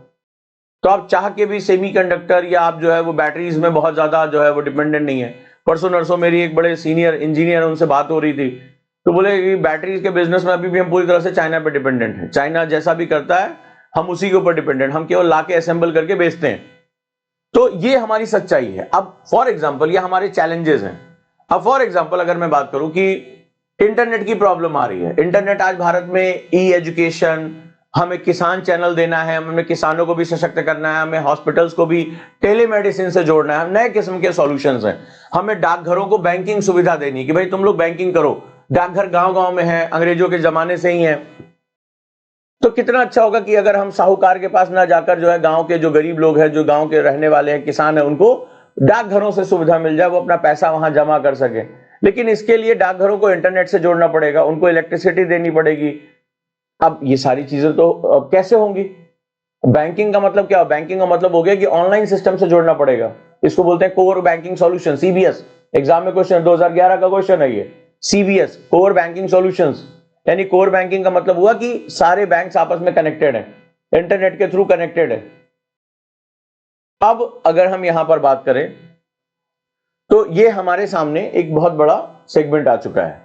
तो आप चाह के भी सेमीकंडक्टर या आप जो है वो बैटरीज में बहुत ज्यादा जो है वो डिपेंडेंट नहीं है। परसों नरसों मेरी एक बड़े सीनियर इंजीनियर, उनसे बात हो रही थी, तो बोले कि बैटरीज के बिजनेस में अभी भी हम पूरी तरह से चाइना पे डिपेंडेंट है। चाइना जैसा भी करता है हम उसी के ऊपर डिपेंडेंट, हम केवल लाके असेंबल करके बेचते हैं। तो ये हमारी सच्चाई है। अब फॉर एग्जाम्पल ये हमारे चैलेंजेस हैं। अब फॉर एग्जाम्पल अगर मैं बात करूं कि इंटरनेट की प्रॉब्लम आ रही है, इंटरनेट आज भारत में ई एजुकेशन, हमें किसान चैनल देना है, हमें किसानों को भी सशक्त करना है, हमें हॉस्पिटल्स को भी टेलीमेडिसिन से जोड़ना है, नए किस्म के सॉल्यूशंस हैं। हमें डाकघरों को बैंकिंग सुविधा देनी कि भाई तुम लोग बैंकिंग करो। डाकघर गांव गांव में है, अंग्रेजों के जमाने से ही है। तो कितना अच्छा होगा कि अगर हम साहूकार के पास ना जाकर जो है गांव के जो गरीब लोग हैं, जो गांव के रहने वाले हैं, किसान हैं, उनको डाकघरों से सुविधा मिल जाए, वो अपना पैसा वहां जमा कर सके। लेकिन इसके लिए डाकघरों को इंटरनेट से जोड़ना पड़ेगा, उनको इलेक्ट्रिसिटी देनी पड़ेगी। अब ये सारी चीजें तो कैसे होंगी। बैंकिंग का मतलब क्या, बैंकिंग का मतलब हो गया कि ऑनलाइन सिस्टम से जोड़ना पड़ेगा। इसको बोलते हैं core banking solution, CBS. Exam में क्वेश्चन 2011 का क्वेश्चन है ये, सीबीएस, कोर बैंकिंग सॉल्यूशंस। यानी कोर बैंकिंग का मतलब हुआ कि सारे बैंक्स आपस में कनेक्टेड है, इंटरनेट के थ्रू कनेक्टेड है। अब अगर हम यहां पर बात करें तो ये हमारे सामने एक बहुत बड़ा सेगमेंट आ चुका है।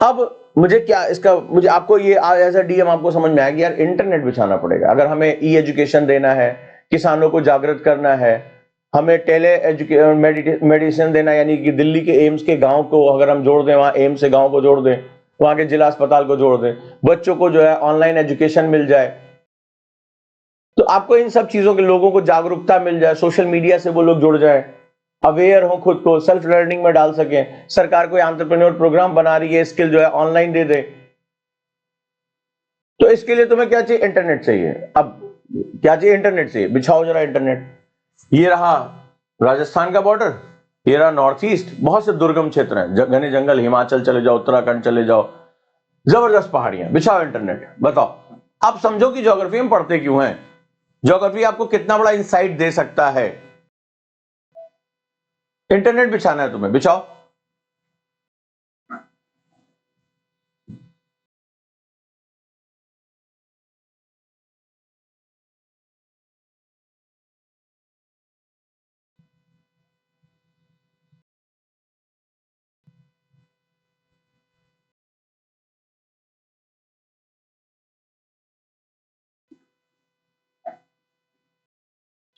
अब मुझे क्या इसका, मुझे आपको ये एज अ डीएम आपको समझ में आया कि यार इंटरनेट बिछाना पड़ेगा। अगर हमें ई एजुकेशन देना है, किसानों को जागृत करना है, हमें टेले मेडिसिन देना, यानी कि दिल्ली के एम्स के गांव को अगर हम जोड़ दें, वहां एम्स से गांव को जोड़ दें, वहां के जिला अस्पताल को जोड़ दें, बच्चों को जो है ऑनलाइन एजुकेशन मिल जाए। तो तो आपको इन सब चीजों के लोगों को जागरूकता मिल जाए, सोशल मीडिया से वो लोग जुड़ जाए, अवेयर हो, खुद को सेल्फ लर्निंग में डाल सके। सरकार कोई एंटरप्रेन्योर प्रोग्राम बना रही है, स्किल जो है ऑनलाइन दे दे। तो इसके लिए तुम्हें क्या चाहिए? इंटरनेट चाहिए। अब क्या चाहिए? इंटरनेट चाहिए। बिछाओ जरा इंटरनेट। ये रहा राजस्थान का बॉर्डर, ये रहा नॉर्थ ईस्ट, बहुत से दुर्गम क्षेत्र हैं, घने जंगल, हिमाचल चले जाओ, उत्तराखंड चले जाओ, जबरदस्त पहाड़ियां। बिछाओ इंटरनेट, बताओ। आप समझो कि ज्योग्राफी हम पढ़ते क्यों हैं, ज्योग्राफी आपको कितना बड़ा इंसाइट दे सकता है। इंटरनेट बिछाना है तुम्हें, बिछाओ।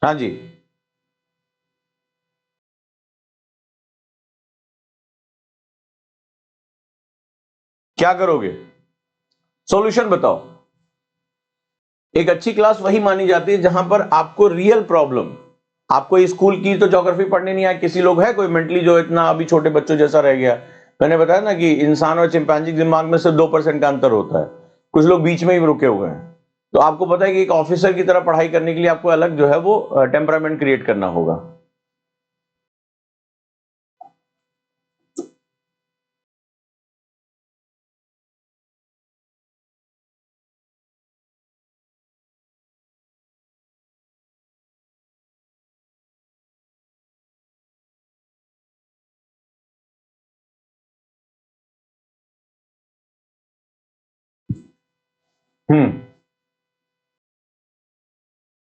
हाँ जी, क्या करोगे? सॉल्यूशन बताओ। एक अच्छी क्लास वही मानी जाती है जहां पर आपको रियल प्रॉब्लम, आपको स्कूल की तो ज्योग्राफी पढ़ने नहीं आया, किसी लोग है कोई मेंटली जो इतना अभी छोटे बच्चों जैसा रह गया। मैंने बताया ना कि इंसान और चिंपैंजी के दिमाग में सिर्फ 2% का अंतर होता है, कुछ लोग बीच में ही रुके हुए हैं। तो आपको पता है कि एक ऑफिसर की तरह पढ़ाई करने के लिए आपको अलग जो है वो टेम्परामेंट क्रिएट करना होगा। हम्म,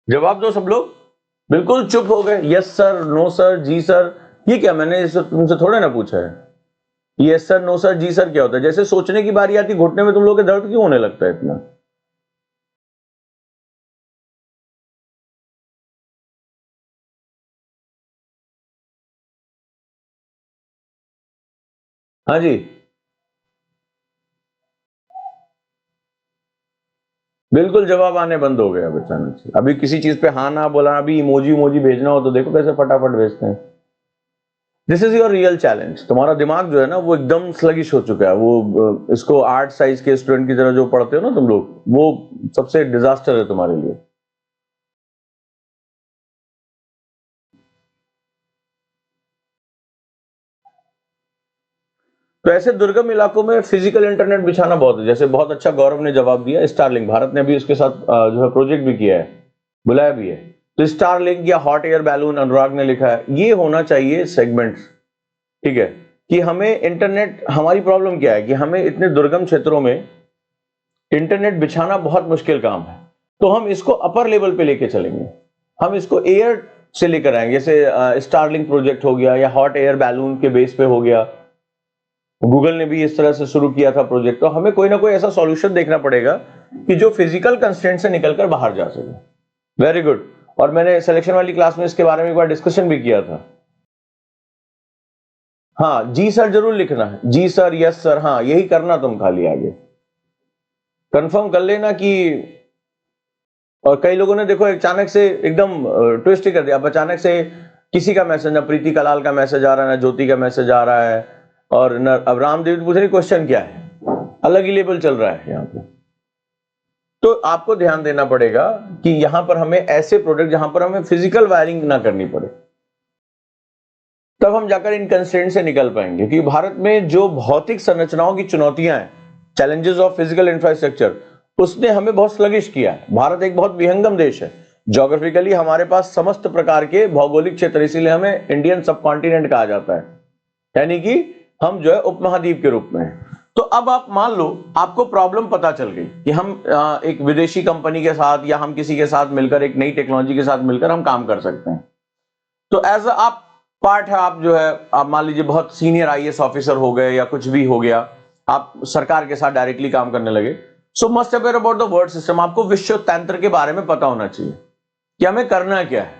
जवाब दो सब लोग। बिल्कुल चुप हो गए, यस सर, नो सर, जी सर। ये क्या, मैंने इसे तुमसे थोड़े ना पूछा है। यस सर, नो सर, जी सर क्या होता है? जैसे सोचने की बारी आती, घुटने में तुम लोग के दर्द क्यों होने लगता है इतना? हाँ जी, बिल्कुल जवाब आने बंद हो गया अचानक से। अभी किसी चीज पे हाँ ना बोला, अभी इमोजी इमोजी भेजना हो तो देखो कैसे फटाफट भेजते हैं। This is your real challenge. तुम्हारा दिमाग जो है ना वो एकदम स्लगिश हो चुका है। वो इसको आर्ट साइज के स्टूडेंट की तरह जो पढ़ते हो ना तुम लोग, वो सबसे डिजास्टर है तुम्हारे लिए। तो ऐसे दुर्गम इलाकों में फिजिकल इंटरनेट बिछाना बहुत है। जैसे बहुत अच्छा गौरव ने जवाब दिया, स्टारलिंक, भारत ने भी उसके साथ जो है प्रोजेक्ट भी किया है, बुलाया भी है। तो स्टारलिंक या हॉट एयर बैलून, अनुराग ने लिखा है, ये होना चाहिए सेगमेंट्स। ठीक है, कि हमें इंटरनेट, हमारी प्रॉब्लम क्या है कि हमें इतने दुर्गम क्षेत्रों में इंटरनेट बिछाना बहुत मुश्किल काम है। तो हम इसको अपर लेवल पे लेके चलेंगे, हम इसको एयर से लेकर आएंगे। जैसे स्टारलिंक प्रोजेक्ट हो गया या हॉट एयर बैलून के बेस पे हो गया, गूगल ने भी इस तरह से शुरू किया था प्रोजेक्ट। तो हमें कोई ना कोई ऐसा सॉल्यूशन देखना पड़ेगा कि जो फिजिकल कंस्ट्रेंट से निकलकर बाहर जा सके। Very good. और मैंने सिलेक्शन वाली क्लास में इसके बारे में एक बार डिस्कशन भी किया था। हाँ जी सर जरूर लिखना है, जी सर, यस सर, हाँ यही करना तुम खाली आगे कंफर्म कर लेना कि। और कई लोगों ने देखो अचानक से एकदम ट्विस्ट ही कर दिया। अब अचानक से किसी का मैसेज, ना प्रीति कलाल का मैसेज आ रहा है, ना ज्योति का मैसेज आ रहा है, और न अब रामदेव पूछ रहे क्वेश्चन क्या है, अलग ही लेवल चल रहा है यहाँ पे। तो आपको ध्यान देना पड़ेगा कि यहां पर हमें ऐसे प्रोडक्ट जहां पर हमें फिजिकल वायरिंग ना करनी पड़े, तब हम जाकर इन कंस्ट्रेंट से निकल पाएंगे। क्योंकि भारत में जो भौतिक संरचनाओं की चुनौतियां हैं, चैलेंजेस ऑफ फिजिकल इंफ्रास्ट्रक्चर, उसने हमें बहुत स्लगिश किया है। भारत एक बहुत विहंगम देश है, ज्योग्राफिकली हमारे पास समस्त प्रकार के भौगोलिक क्षेत्र, इसीलिए हमें इंडियन सब कॉन्टिनेंट कहा जाता है, यानी कि हम जो है उपमहाद्वीप के रूप में हैं। तो अब आप मान लो आपको प्रॉब्लम पता चल गई कि हम एक विदेशी कंपनी के साथ या हम किसी के साथ मिलकर, एक नई टेक्नोलॉजी के साथ मिलकर हम काम कर सकते हैं। तो एज आप पार्ट है, आप जो है, आप मान लीजिए बहुत सीनियर आईएएस ऑफिसर हो गए या कुछ भी हो गया, आप सरकार के साथ डायरेक्टली काम करने लगे। सो must aware about the world system, आपको विश्व तंत्र के बारे में पता होना चाहिए कि हमें करना क्या है।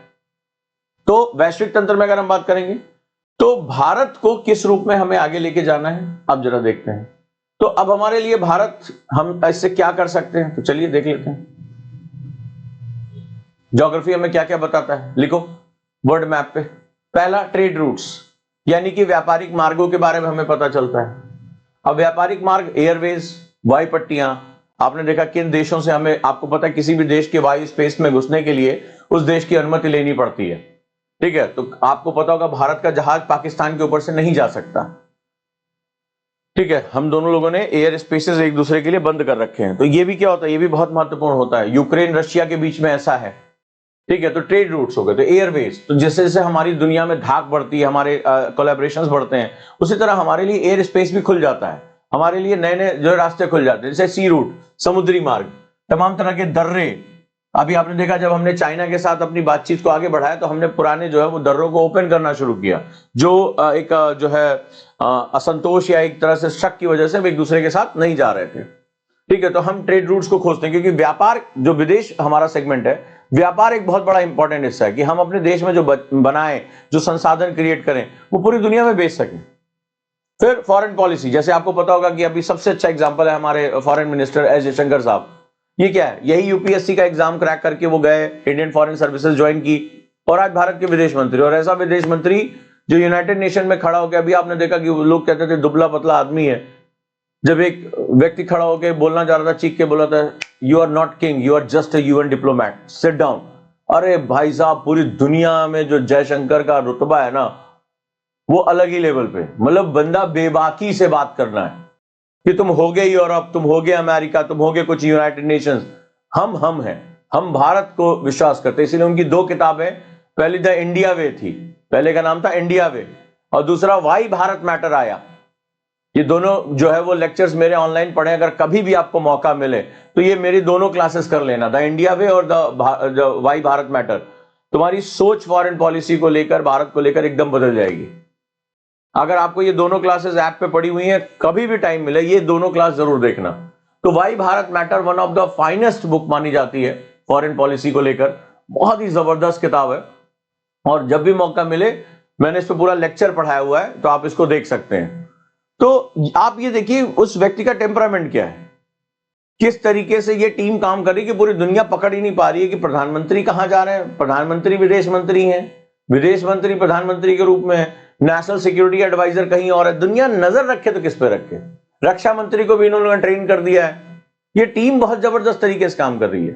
तो वैश्विक तंत्र में अगर हम बात करेंगे तो भारत को किस रूप में हमें आगे लेके जाना है, अब जरा देखते हैं। तो अब हमारे लिए भारत, हम इससे क्या कर सकते हैं, तो चलिए देख लेते हैं। ज्योग्राफी हमें क्या क्या बताता है, लिखो वर्ल्ड मैप पे। पहला ट्रेड रूट्स, यानी कि व्यापारिक मार्गों के बारे में हमें पता चलता है। अब व्यापारिक मार्ग, एयरवेज, वायु पट्टियां, आपने देखा किन देशों से हमें, आपको पता है किसी भी देश के वायु स्पेस में घुसने के लिए उस देश की अनुमति लेनी पड़ती है, ठीक है। तो आपको पता होगा भारत का जहाज पाकिस्तान के ऊपर से नहीं जा सकता, ठीक है। हम दोनों लोगों ने एयर स्पेसेस एक दूसरे के लिए बंद कर रखे हैं। तो ये भी क्या होता है, ये भी बहुत महत्वपूर्ण होता है। यूक्रेन रशिया के बीच में ऐसा है, ठीक है। तो ट्रेड रूट्स हो गए। तो एयरवेज, तो जैसे जैसे हमारी दुनिया में धाक बढ़ती है, हमारे कोलैबोरेशंस बढ़ते हैं, उसी तरह हमारे लिए एयर स्पेस भी खुल जाता है, हमारे लिए नए नए जो रास्ते खुल जाते हैं। जैसे सी रूट, समुद्री मार्ग, तमाम तरह के दर्रे। अभी आपने देखा जब हमने चाइना के साथ अपनी बातचीत को आगे बढ़ाया तो हमने पुराने जो है वो दर्रों को ओपन करना शुरू किया, जो एक जो है असंतोष या एक तरह से शक की वजह से हम एक दूसरे के साथ नहीं जा रहे थे, ठीक है। तो हम ट्रेड रूट्स को खोजते हैं, क्योंकि व्यापार, जो विदेश हमारा सेगमेंट है, व्यापार एक बहुत बड़ा इंपॉर्टेंट हिस्सा है कि हम अपने देश में जो बनाएं, जो संसाधन क्रिएट करें, वो पूरी दुनिया में बेच सकें। फिर फॉरेन पॉलिसी, जैसे आपको पता होगा कि अभी सबसे अच्छा एग्जांपल है हमारे फॉरेन मिनिस्टर एस जयशंकर साहब। ये क्या है, यही यूपीएससी का एग्जाम क्रैक करके वो गए, इंडियन फॉरेन सर्विसेज ज्वाइन की, और आज भारत के विदेश मंत्री। और ऐसा विदेश मंत्री जो यूनाइटेड नेशन में खड़ा होकर, अभी आपने देखा कि लोग कहते थे दुबला पतला आदमी है, जब एक व्यक्ति खड़ा होकर बोलना चाह रहा था, चीख के बोला था, you are not king, you are just a UN diplomat, sit down. अरे भाई साहब, पूरी दुनिया में जो जयशंकर का रुतबा है ना, वो अलग ही लेवल पे। मतलब बंदा बेबाकी से बात करना है कि तुम हो गए यूरोप, तुम हो गए अमेरिका, तुम हो गए कुछ यूनाइटेड नेशंस, हम हैं, हम भारत को विश्वास करते हैं। इसलिए उनकी 2 किताबें, पहली द इंडिया वे थी, पहले का नाम था इंडिया वे, और दूसरा वाई भारत मैटर आया। ये दोनों जो है वो लेक्चर्स मेरे ऑनलाइन पढ़े, अगर कभी भी आपको मौका मिले तो ये मेरी दोनों क्लासेस कर लेना, द इंडिया वे और द वाई भारत मैटर। तुम्हारी सोच फॉरेन पॉलिसी को लेकर, भारत को लेकर एकदम बदल जाएगी। अगर आपको ये दोनों क्लासेस ऐप पे पड़ी हुई हैं, कभी भी टाइम मिले ये दोनों क्लास जरूर देखना। तो why Bharat matter one of the finest book मानी जाती है फॉरेन पॉलिसी को लेकर, बहुत ही जबरदस्त किताब है। और जब भी मौका मिले, मैंने इस पे पूरा लेक्चर पढ़ाया हुआ है, तो आप इसको देख सकते हैं। तो आप ये देखिए उस व्यक्ति का टेम्परामेंट क्या है, किस तरीके से ये टीम काम कर रही है कि पूरी दुनिया पकड़ ही नहीं पा रही है कि प्रधानमंत्री कहां जा रहे हैं। प्रधानमंत्री विदेश मंत्री हैं, विदेश मंत्री प्रधानमंत्री के रूप में है, नेशनल सिक्योरिटी एडवाइजर कहीं और है। दुनिया नजर रखे तो किस पे रखे। रक्षा मंत्री को भी इन्होंने ट्रेन कर दिया है। ये टीम बहुत जबरदस्त तरीके से काम कर रही है।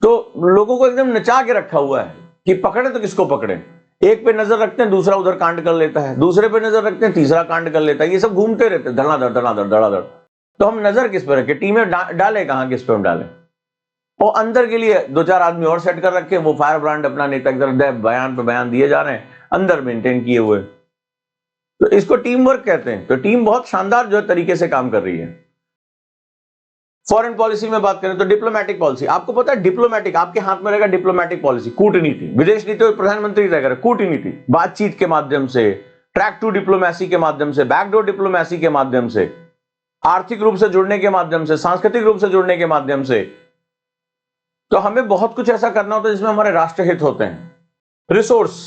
तो लोगों को एकदम नचा के रखा हुआ है कि पकड़े तो किसको पकड़े। एक पे नजर रखते हैं, दूसरा उधर कांड कर लेता है, दूसरे पे नजर रखते हैं, तीसरा कांड कर लेता है। ये सब घूमते रहते हैं धड़ाधड़ धड़ाधड़ धड़ाधड़। तो हम नजर किस पे रखें, टीमें डाले कहां, किस पे हम डालें। और अंदर के लिए 2-4 आदमी और सेट कर रखे, वो फायर ब्रांड अपना नेता की तरफ बयान पे बयान दिए जा रहे हैं, अंदर मेंटेन किए हुए। तो इसको टीम वर्क कहते हैं। तो टीम बहुत शानदार जो तरीके से काम कर रही है। फॉरेन पॉलिसी में बात करें तो डिप्लोमेटिक पॉलिसी, आपको पता है डिप्लोमेटिक, आपके हाथ में रहेगा डिप्लोमेटिक पॉलिसी, कूटनीति। विदेश नीति और प्रधानमंत्री रहेगा, कूटनीति बातचीत के माध्यम से, ट्रैक टू डिप्लोमेसी के माध्यम से, बैकडोर डिप्लोमेसी के माध्यम से, आर्थिक रूप से जुड़ने के माध्यम से, सांस्कृतिक रूप से जुड़ने के माध्यम से। तो हमें बहुत कुछ ऐसा करना होता है जिसमें हमारे राष्ट्रहित होते हैं। रिसोर्स,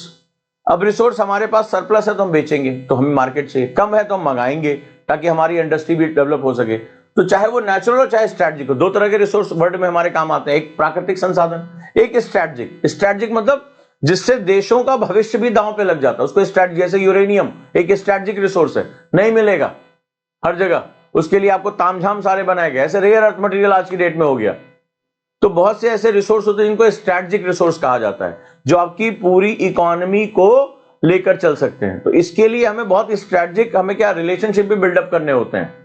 अब रिसोर्स हमारे पास सरप्लस है तो हम बेचेंगे, तो हमें मार्केट से कम है तो हम मंगाएंगे ताकि हमारी इंडस्ट्री भी डेवलप हो सके। तो चाहे वो नेचुरल हो चाहे स्ट्रेटजिक हो, 2 तरह के रिसोर्स वर्ल्ड में हमारे काम आते हैं, एक प्राकृतिक संसाधन, एक स्ट्रेटजिक। स्ट्रेटजिक मतलब जिससे देशों का भविष्य भी दांव पे लग जाता है, उसको स्ट्रेटजिक। जैसे यूरेनियम एक स्ट्रेटजिक रिसोर्स है, नहीं मिलेगा हर जगह, उसके लिए आपको तामझाम सारे बनाए गए। ऐसे रेयर अर्थ मटेरियल आज की डेट में हो गया। तो बहुत से ऐसे रिसोर्स होते हैं जिनको स्ट्रेटजिक रिसोर्स कहा जाता है, जो आपकी पूरी इकोनॉमी को लेकर चल सकते हैं। तो इसके लिए हमें बहुत स्ट्रेटजिक, हमें क्या रिलेशनशिप भी बिल्डअप करने होते हैं।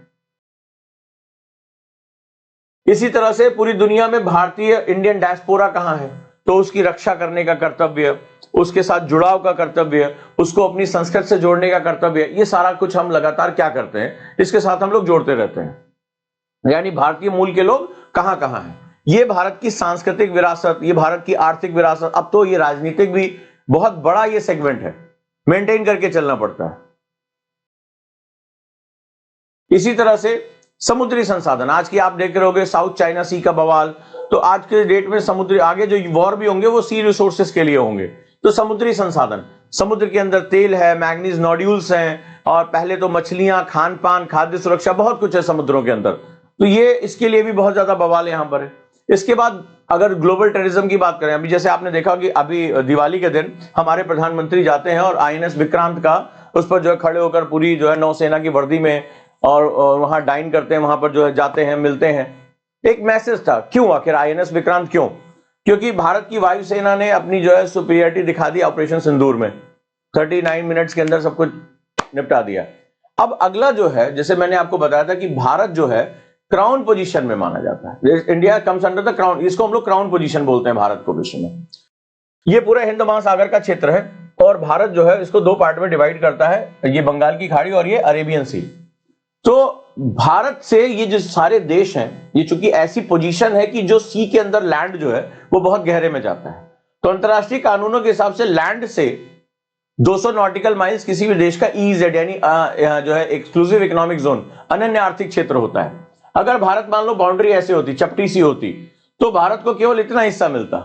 इसी तरह से पूरी दुनिया में भारतीय इंडियन डायस्पोरा कहां है, तो उसकी रक्षा करने का कर्तव्य, उसके साथ जुड़ाव का कर्तव्य, उसको अपनी संस्कृति से जोड़ने का कर्तव्य, ये सारा कुछ हम लगातार क्या करते हैं, इसके साथ हम लोग जोड़ते रहते हैं। यानी भारतीय मूल के लोग कहां कहां हैं, ये भारत की सांस्कृतिक विरासत, ये भारत की आर्थिक विरासत, अब तो ये राजनीतिक भी बहुत बड़ा ये सेगमेंट है, मेंटेन करके चलना पड़ता है। इसी तरह से समुद्री संसाधन, आज की आप देख रहे होगे साउथ चाइना सी का बवाल, तो आज के डेट में समुद्री, आगे जो वॉर भी होंगे वो सी रिसोर्सेस के लिए होंगे। तो समुद्री संसाधन, समुद्र के अंदर तेल है, मैग्नीज नोड्यूल्स हैं, और पहले तो मछलियां, खान पान, खाद्य सुरक्षा, बहुत कुछ है समुद्रों के अंदर। तो ये इसके लिए भी बहुत ज्यादा बवाल यहां पर है। इसके बाद अगर ग्लोबल टेररिज्म की बात करें, अभी जैसे आपने देखा कि अभी दिवाली के दिन हमारे प्रधानमंत्री जाते हैं और आईएनएस विक्रांत का उस पर जो है खड़े होकर पूरी जो है नौसेना की वर्दी में और वहां डाइन करते हैं, वहां पर जो है जाते हैं, मिलते हैं। एक मैसेज था। क्यों आखिर आईएनएस विक्रांत क्यों? क्योंकि भारत की वायुसेना ने अपनी जो है सुपीरियरिटी दिखा दी ऑपरेशन सिंदूर में, 39 मिनट्स के अंदर सब कुछ निपटा दिया। अब अगला जो है, जैसे मैंने आपको बताया था कि भारत जो है क्राउन पोजीशन में माना जाता है। India comes under the crown, इसको हम लोग क्राउन पोजीशन बोलते हैं भारत को विश्व में। ये पूरा हिंद महासागर का क्षेत्र है और भारत जो है इसको दो पार्ट में डिवाइड करता है, ये बंगाल की खाड़ी और ये अरेबियन सी। तो भारत से ये जो सारे देश हैं, ये चूंकि ऐसी पोजीशन है कि जो सी के अंदर लैंड जो है वो बहुत गहरे में जाता है, तो अंतरराष्ट्रीय कानूनों के हिसाब से लैंड से 200 नॉटिकल माइल्स किसी भी देश का ईजेड यानी जो है एक्सक्लूसिव इकोनॉमिक जोन, अनन्य आर्थिक क्षेत्र होता है। अगर भारत मान लो बाउंड्री ऐसे होती, चपटी सी होती, तो भारत को केवल इतना हिस्सा मिलता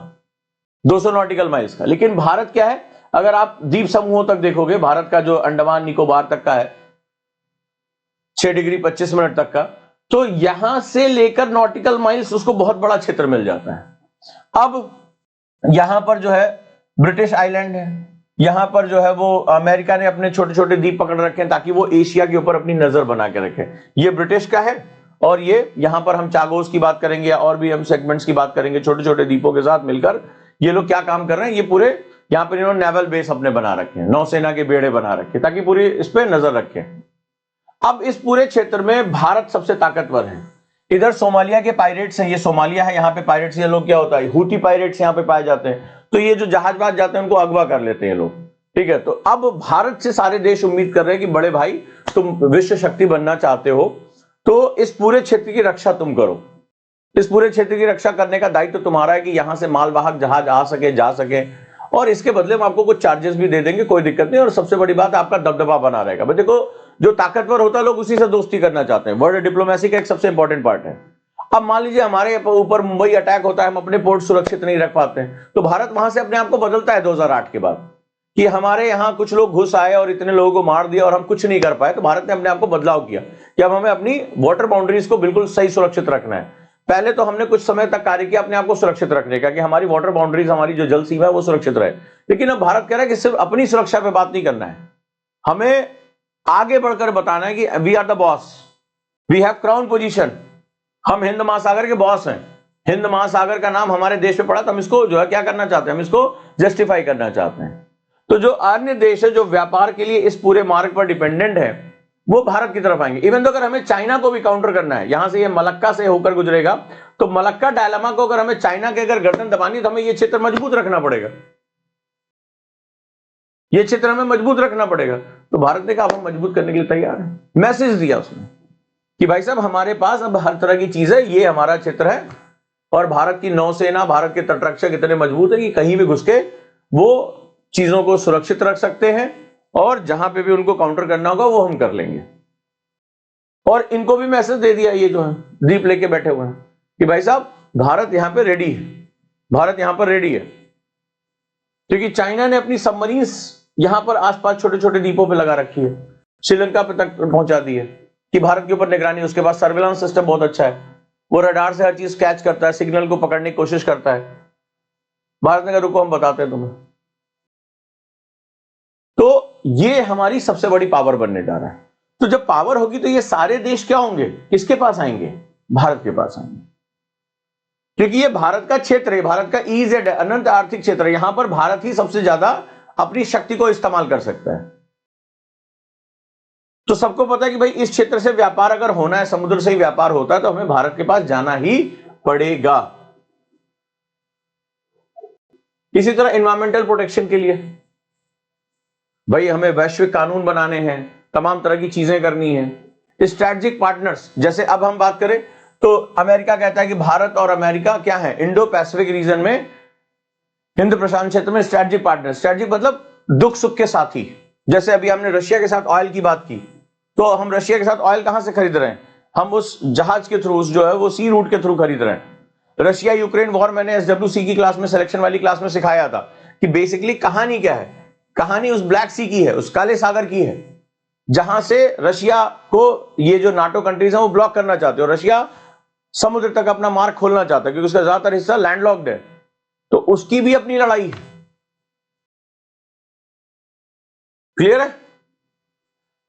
200 नॉटिकल माइल्स का। लेकिन भारत क्या है, अगर आप द्वीप समूहों तक देखोगे, भारत का जो अंडमान निकोबार तक का है 6 डिग्री 25 मिनट तक का, तो यहां से लेकर नॉटिकल माइल्स उसको बहुत बड़ा क्षेत्र मिल जाता है। अब यहां पर जो है ब्रिटिश आइलैंड है, यहां पर जो है वो अमेरिका ने अपने छोटे छोटे द्वीप पकड़ रखे हैं ताकि वो एशिया के ऊपर अपनी नजर बना के रखे। ये ब्रिटिश का है और ये यहां पर हम चागोस की बात करेंगे या और भी हम सेगमेंट्स की बात करेंगे, छोटे छोटे द्वीपों के साथ मिलकर ये लोग क्या काम कर रहे हैं, ये पूरे यहां पर इन्होंने नेवल बेस अपने बना रखे हैं, नौसेना के बेड़े बना रखे हैं ताकि पूरी इस पे नजर रखें। अब इस पूरे क्षेत्र में भारत सबसे ताकतवर है। इधर सोमालिया के पायरेट्स हैं, ये सोमालिया है, यहाँ पे पायरेट्स, ये लोग क्या होता है, हूती पायरेट्स यहाँ पे पाए जाते हैं, तो ये जो जहाजबाज जाते हैं उनको अगवा कर लेते हैं लोग, ठीक है। तो अब भारत से सारे देश उम्मीद कर रहे हैं कि बड़े भाई तुम विश्व शक्ति बनना चाहते हो तो इस पूरे क्षेत्र की रक्षा तुम करो। इस पूरे क्षेत्र की रक्षा करने का दायित्व तो तुम्हारा है कि यहां से मालवाहक जहाज आ सके, जा सके, और इसके बदले में आपको कुछ चार्जेस भी दे देंगे, कोई दिक्कत नहीं। और सबसे बड़ी बात, आपका दबदबा बना रहेगा। भाई देखो, जो ताकतवर होता है लोग उसी से दोस्ती करना चाहते हैं, वर्ल्ड डिप्लोमेसी का एक सबसे इंपॉर्टेंट पार्ट है। अब मान लीजिए हमारे ऊपर मुंबई अटैक होता है, हम अपने पोर्ट सुरक्षित नहीं रख पाते हैं, तो भारत वहां से अपने आप को बदलता है 2008 के बाद कि हमारे यहाँ कुछ लोग घुस आए और इतने लोगों को मार दिया और हम कुछ नहीं कर पाए, तो भारत ने अपने आप को बदलाव किया कि अब हमें अपनी वाटर बाउंड्रीज को बिल्कुल सही सुरक्षित रखना है। पहले तो हमने कुछ समय तक कार्य किया अपने आप को सुरक्षित रखने का कि हमारी वाटर बाउंड्रीज, हमारी जो जल सीमा है वो सुरक्षित रहे। लेकिन अब भारत कह रहा है कि सिर्फ अपनी सुरक्षा पे बात नहीं करना है, हमें आगे बढ़कर बताना है कि we are the boss, we have crown position, हम हिंद महासागर के बॉस हैं। हिंद महासागर का नाम हमारे देश पे पड़ा, तो हम इसको जो है क्या करना चाहते हैं, हम इसको जस्टिफाई करना चाहते हैं। तो जो अन्य देश है जो व्यापार के लिए इस पूरे मार्ग पर डिपेंडेंट है, वो भारत की तरफ आएंगे। इवन तो अगर हमें चाइना को भी काउंटर करना है, यहां से ये मलक्का से होकर गुजरेगा, तो मलक्का डायलेमा को अगर हमें चाइना के अगर गर्दन दबानी है तो हमें ये क्षेत्र मजबूत रखना पड़ेगा, ये क्षेत्र हमें मजबूत रखना पड़ेगा। तो भारत ने कहा हम मजबूत करने के लिए तैयार है। मैसेज दिया उसने कि भाई साहब हमारे पास अब हर तरह की चीज है, ये हमारा क्षेत्र है और भारत की नौसेना, भारत के तटरक्षक इतने मजबूत है कि कहीं भी घुस के वो चीजों को सुरक्षित रख सकते हैं और जहां पे भी उनको काउंटर करना होगा वो हम कर लेंगे। और इनको भी मैसेज दे दिया, ये जो है द्वीप लेके बैठे हुए हैं, कि भाई साहब भारत यहां पे रेडी है, भारत यहां पर रेडी है। क्योंकि चाइना ने अपनी सबमरीन्स यहां पर आसपास छोटे छोटे द्वीपों पे लगा रखी है, श्रीलंका पे तक पहुंचा दी है कि भारत के ऊपर निगरानी। उसके बाद सर्विलांस सिस्टम बहुत अच्छा है, वो रडार से हर चीज कैच करता है, सिग्नल को पकड़ने की कोशिश करता है। भारत ने कहा रुको हम बताते हैं तुम्हें। तो ये हमारी सबसे बड़ी पावर बनने जा रहा है। तो जब पावर होगी तो ये सारे देश क्या होंगे, किसके पास आएंगे, भारत के पास आएंगे। क्योंकि ये भारत का क्षेत्र है, भारत का ईजेड है, अनंत आर्थिक क्षेत्र है, यहां पर भारत ही सबसे ज्यादा अपनी शक्ति को इस्तेमाल कर सकता है। तो सबको पता है कि भाई इस क्षेत्र से व्यापार अगर होना है, समुद्र से ही व्यापार होता है, तो हमें भारत के पास जाना ही पड़ेगा। इसी तरह एनवायरमेंटल प्रोटेक्शन के लिए भाई हमें वैश्विक कानून बनाने हैं, तमाम तरह की चीजें करनी है। स्ट्रैटेजिक पार्टनर्स, जैसे अब हम बात करें तो अमेरिका कहता है कि भारत और अमेरिका क्या है, इंडो पैसिफिक रीजन में, हिंद प्रशांत क्षेत्र में स्ट्रैटेजिक पार्टनर। स्ट्रैटेजिक मतलब दुख सुख के साथी। जैसे अभी हमने रशिया के साथ ऑयल की बात की, तो हम रशिया के साथ ऑयल कहां से खरीद रहे हैं, हम उस जहाज के थ्रू, जो है वो सी रूट के थ्रू खरीद रहे हैं। रशिया यूक्रेन वॉर मैंने SWC की क्लास में, सिलेक्शन वाली क्लास में सिखाया था कि बेसिकली कहानी क्या है। कहानी उस ब्लैक सी की है, उस काले सागर की है, जहां से रशिया को ये जो नाटो कंट्रीज हैं वो ब्लॉक करना चाहते हो। रशिया समुद्र तक अपना मार्ग खोलना चाहता है क्योंकि उसका ज्यादातर हिस्सा लैंडलॉक्ड है, तो उसकी भी अपनी लड़ाई है। क्लियर है?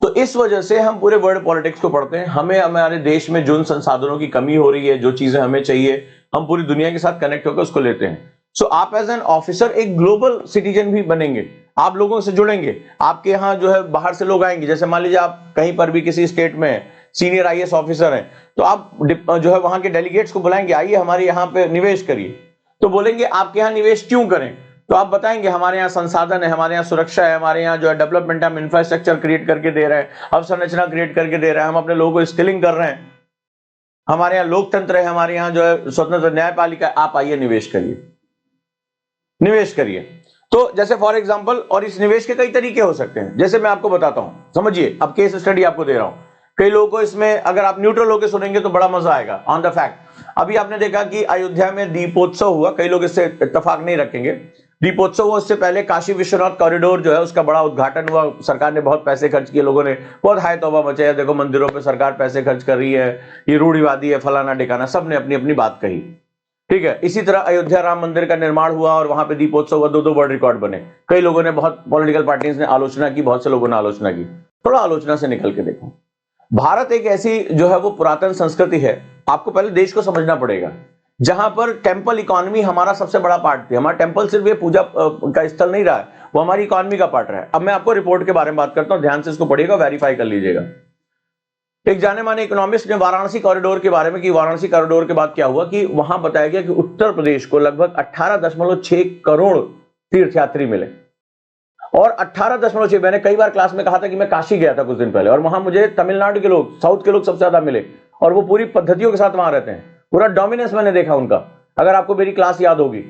तो इस वजह से हम पूरे वर्ल्ड पॉलिटिक्स को पढ़ते हैं। हमें हमारे देश में जिन संसाधनों की कमी हो रही है, जो चीजें हमें चाहिए, हम पूरी दुनिया के साथ कनेक्ट होकर उसको लेते हैं। सो आप एज एन ऑफिसर एक ग्लोबल सिटीजन भी बनेंगे, आप लोगों से जुड़ेंगे। आपके यहाँ जो है बाहर से लोग आएंगे, जैसे मान लीजिए आप कहीं पर भी किसी स्टेट में सीनियर आईएएस ऑफिसर हैं, तो आप जो है वहां के डेलीगेट्स को बुलाएंगे, आइए हमारे यहाँ पे निवेश करिए। तो बोलेंगे आपके यहाँ निवेश क्यों करें? तो आप बताएंगे हमारे यहाँ संसाधन है, हमारे यहाँ सुरक्षा है, हमारे यहाँ जो है डेवलपमेंट, हम इंफ्रास्ट्रक्चर क्रिएट करके दे रहे हैं, अवसंरचना क्रिएट करके दे रहे हैं, हम अपने लोगों को स्किलिंग कर रहे हैं, हमारे यहाँ लोकतंत्र है, हमारे यहाँ जो है स्वतंत्र न्यायपालिका है, आप आइए निवेश करिए, निवेश करिए। तो जैसे फॉर एग्जांपल, और इस निवेश के कई तरीके हो सकते हैं, जैसे मैं आपको बताता हूं, समझिए, अब केस स्टडी आपको दे रहा हूं। कई लोगों को इसमें अगर आप न्यूट्रल होकर सुनेंगे तो बड़ा मजा आएगा। ऑन द फैक्ट, अभी आपने देखा कि अयोध्या में दीपोत्सव हुआ, कई लोग इससे इत्तेफाक नहीं रखेंगे। दीपोत्सव हुआ, उससे पहले काशी विश्वनाथ कॉरिडोर जो है उसका बड़ा उद्घाटन हुआ, सरकार ने बहुत पैसे खर्च किए, लोगों ने बहुत हाय तौबा मचाया, देखो मंदिरों पे सरकार पैसे खर्च कर रही है, ये रूढ़िवादी है, फलाना ढिकाना, सबने अपनी अपनी बात कही। ठीक है, इसी तरह अयोध्या राम मंदिर का निर्माण हुआ और वहां पे दीपोत्सव हुआ, दो वर्ल्ड रिकॉर्ड बने। कई लोगों ने, बहुत पॉलिटिकल पार्टीज ने आलोचना की, बहुत से लोगों ने आलोचना की। थोड़ा आलोचना से निकल के देखो, भारत एक ऐसी जो है वो पुरातन संस्कृति है, आपको पहले देश को समझना पड़ेगा, जहां पर टेंपल इकोनॉमी हमारा सबसे बड़ा पार्ट थी। हमारा टेंपल सिर्फ ये पूजा का स्थल नहीं रहा है, वो हमारी इकोनॉमी का पार्ट रहा है। अब मैं आपको रिपोर्ट के बारे में बात करता हूं, ध्यान से इसको पढ़िएगा, वेरीफाई कर लीजिएगा। एक जाने माने इकोनॉमिस्ट ने वाराणसी कॉरिडोर के बारे में, कि वाराणसी कॉरिडोर के बाद क्या हुआ, कि वहां बताया गया कि उत्तर प्रदेश को लगभग 18.6 करोड़ तीर्थयात्री मिले। और 18.6, मैंने कई बार क्लास में कहा था कि मैं काशी गया था कुछ दिन पहले, और वहां मुझे तमिलनाडु के लोग, साउथ के लोग सबसे ज्यादा मिले, और वो पूरी पद्धतियों के साथ वहां रहते हैं, पूरा डोमिनेंस मैंने देखा उनका, अगर आपको मेरी क्लास याद होगी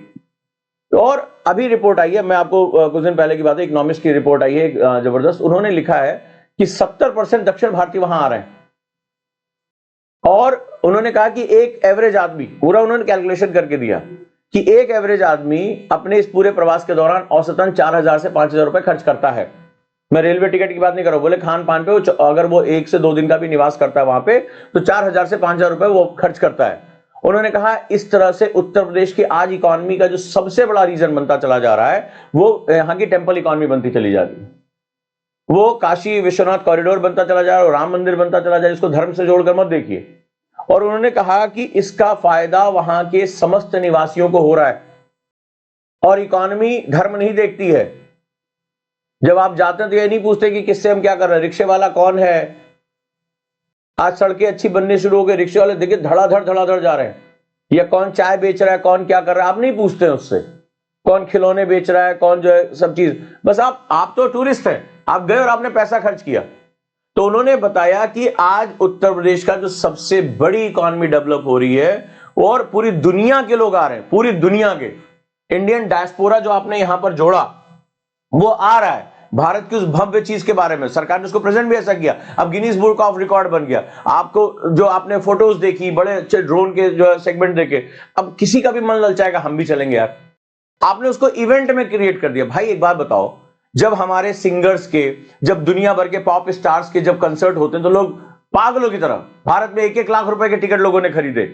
तो। और अभी रिपोर्ट आई है, मैं आपको कुछ दिन पहले की बात है, इकोनॉमिस्ट की रिपोर्ट आई है जबरदस्त, उन्होंने लिखा है कि 70% दक्षिण भारतीय वहां आ रहे हैं। और उन्होंने कहा कि एक एवरेज आदमी, पूरा उन्होंने कैलकुलेशन करके दिया कि एक एवरेज आदमी अपने इस पूरे प्रवास के दौरान औसतन 4,000 से 5,000 रुपए खर्च करता है। मैं रेलवे टिकट की बात नहीं कर रहा हूं, बोले खान पान पे अगर वो 1 से 2 दिन का भी निवास करता है वहां पे, तो 4,000 से 5,000 रुपए वो खर्च करता है। उन्होंने कहा इस तरह से उत्तर प्रदेश की आज इकोनॉमी का जो सबसे बड़ा रीजन बनता चला जा रहा है, वो यहाँ की टेंपल इकोनॉमी बनती चली जा रही है। वो काशी विश्वनाथ कॉरिडोर बनता चला जा रहा है, राम मंदिर बनता चला जा रहा है, इसको धर्म से जोड़कर मत देखिए। और उन्होंने कहा कि इसका फायदा वहां के समस्त निवासियों को हो रहा है, और इकोनॉमी धर्म नहीं देखती है। जब आप जाते हैं तो ये नहीं पूछते कि किससे हम क्या कर रहे हैं, रिक्शे वाला कौन है। आज सड़कें अच्छी बननी शुरू हो गई, रिक्शे वाले देखिए धड़ाधड़ जा रहे हैं, या कौन चाय बेच रहा है, कौन क्या कर रहा है, आप नहीं पूछते हैं उससे, कौन खिलौने बेच रहा है, कौन जो है सब चीज, बस आप तो टूरिस्ट हैं, आप गए और आपने पैसा खर्च किया। तो उन्होंने बताया कि आज उत्तर प्रदेश का जो सबसे बड़ी इकोनॉमी डेवलप हो रही है, और पूरी दुनिया के लोग आ रहे हैं, पूरी दुनिया के इंडियन डायस्पोरा जो आपने यहां पर जोड़ा, वो आ रहा है भारत की उस भव्य चीज के बारे में। सरकार ने उसको प्रेजेंट भी ऐसा किया, अब गिनीज बुक ऑफ रिकॉर्ड बन गया। आपको जो आपने फोटोज देखी, बड़े अच्छे ड्रोन के जो सेगमेंट देखे, अब किसी का भी मन ललचाएगा हम भी चलेंगे यार। आपने उसको इवेंट में क्रिएट कर दिया। भाई एक बात बताओ, जब हमारे सिंगर्स के, जब दुनिया भर के पॉप स्टार्स के जब कंसर्ट होते हैं, तो लोग पागलों की तरह, भारत में 1-1 लाख रुपए के टिकट लोगों ने खरीदे।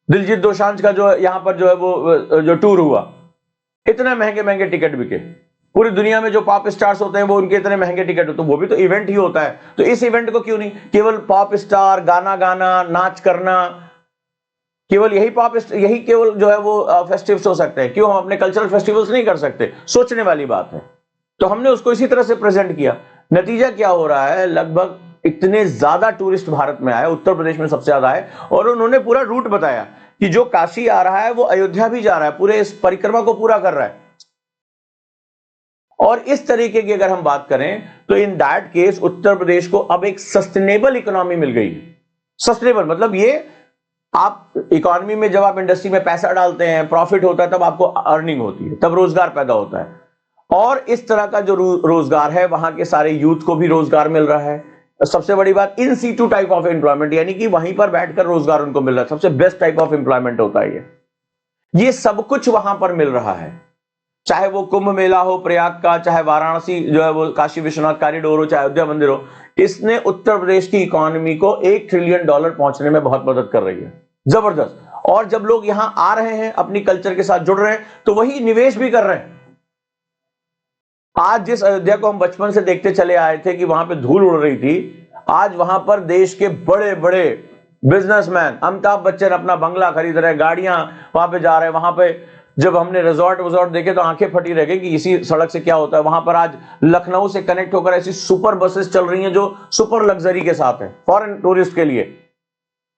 दिलजीत दोसांझ का जो यहां पर जो है वो जो टूर हुआ, इतने महंगे महंगे टिकट बिके। पूरी दुनिया में जो पॉप स्टार्स होते हैं वो उनके इतने महंगे टिकट होते हैं, वो भी तो इवेंट ही होता है। तो इस इवेंट को क्यों नहीं केवल पॉप स्टार, गाना गाना, नाच करना, केवल यही केवल जो है वो फेस्टिवल्स हो सकते हैं, क्यों हम अपने कल्चरल फेस्टिवल्स नहीं कर सकते? सोचने वाली बात है। तो हमने उसको इसी तरह से प्रेजेंट किया। नतीजा क्या हो रहा है, लगभग इतने ज्यादा टूरिस्ट भारत में आए, उत्तर प्रदेश में सबसे ज्यादा आए, और उन्होंने पूरा रूट बताया कि जो काशी आ रहा है वो अयोध्या भी जा रहा है, पूरे इस परिक्रमा को पूरा कर रहा है। और इस तरीके की अगर हम बात करें तो in that case Uttar Pradesh को अब एक सस्टेनेबल इकोनॉमी मिल गई है। सस्टेनेबल मतलब ये, आप इकोनॉमी में जब आप इंडस्ट्री में पैसा डालते हैं, प्रॉफिट होता है, तब आपको अर्निंग होती है, तब रोजगार पैदा होता है। और इस तरह का जो रोजगार है, वहां के सारे यूथ को भी रोजगार मिल रहा है। सबसे बड़ी बात, in situ type of employment, यानी कि वहीं पर बैठकर रोजगार उनको मिल रहा है। सबसे बेस्ट टाइप ऑफ एम्प्लॉयमेंट होता है ये सब कुछ वहां पर मिल रहा है। चाहे वो कुंभ मेला हो प्रयाग का, चाहे वाराणसी जो है वो काशी विश्वनाथ कॉरिडोर हो, चाहे अयोध्या मंदिर हो, इसने उत्तर प्रदेश की इकोनॉमी को $1 ट्रिलियन पहुंचने में बहुत मदद कर रही है, जबरदस्त। और जब लोग यहां आ रहे हैं, अपनी कल्चर के साथ जुड़ रहे हैं, तो वही निवेश भी कर रहे हैं। आज जिस अयोध्या को हम बचपन से देखते चले आए थे कि वहां पे धूल उड़ रही थी, आज वहां पर देश के बड़े बड़े बिजनेसमैन, अमिताभ बच्चन अपना बंगला खरीद रहे हैं, गाड़ियां वहां पे जा रहे हैं। वहां पे जब हमने रिजॉर्ट देखे तो आंखें फटी रह गई कि इसी सड़क से क्या होता है। वहां पर आज लखनऊ से कनेक्ट होकर ऐसी सुपर बसेस चल रही हैं जो सुपर लग्जरी के साथ है फॉरेन टूरिस्ट के लिए,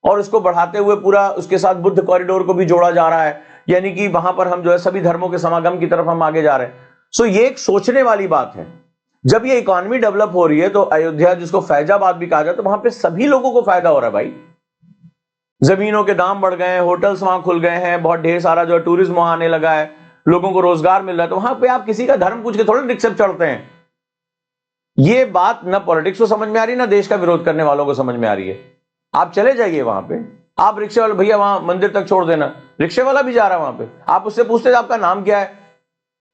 और उसको बढ़ाते हुए पूरा उसके साथ बुद्ध कॉरिडोर को भी जोड़ा जा रहा है, यानी कि वहां पर हम जो है सभी धर्मों के समागम की तरफ हम आगे जा रहे हैं। सो ये एक सोचने वाली बात है। जब ये इकोनॉमी डेवलप हो रही है तो अयोध्या, जिसको फैजाबाद भी कहा जाए, तो वहां पे सभी लोगों को फायदा हो रहा है भाई। जमीनों के दाम बढ़ गए हैं, होटल्स वहां खुल गए हैं, बहुत ढेर सारा जो है टूरिज्म वहां आने लगा है, लोगों को रोजगार मिल रहा है। तो वहां पे आप किसी का धर्म पूछ के थोड़े रिक्शा चढ़ते हैं। ये बात ना पॉलिटिक्स को समझ में आ रही, ना देश का विरोध करने वालों को समझ में आ रही है। आप चले जाइए वहां पे, आप रिक्शे वाले भैया वहां मंदिर तक छोड़ देना, रिक्शे वाला भी जा रहा है वहां पे, आप उससे पूछते आपका नाम क्या है,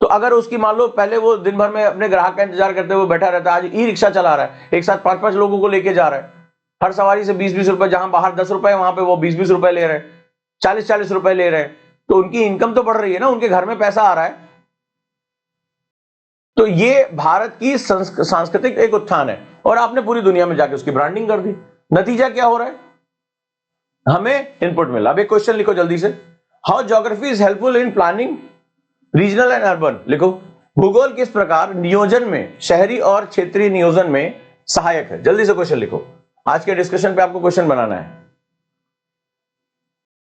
तो अगर उसकी मान लो पहले वो दिन भर में अपने ग्राहक का इंतजार करते हुए बैठा रहता है, आज ई रिक्शा चला रहा है, एक साथ 5-5 लोगों को लेके जा रहा है, हर सवारी से 20-20 रुपए, जहां बाहर 10 रुपए वहां पे वो 20-20 रुपए ले रहे हैं, 40-40 रुपए ले रहे हैं, तो उनकी इनकम तो बढ़ रही है ना, उनके घर में पैसा आ रहा है। तो ये भारत की सांस्कृतिक एक उत्थान है, और आपने पूरी दुनिया में जाके उसकी ब्रांडिंग कर दी। नतीजा क्या हो रहा है, हमें इनपुट मिला। अब एक क्वेश्चन लिखो जल्दी से, how geography is helpful in planning regional and urban. लिखो, भूगोल किस प्रकार नियोजन में, शहरी और क्षेत्रीय नियोजन में सहायक है। जल्दी से क्वेश्चन लिखो, आज के डिस्कशन पे आपको क्वेश्चन बनाना है।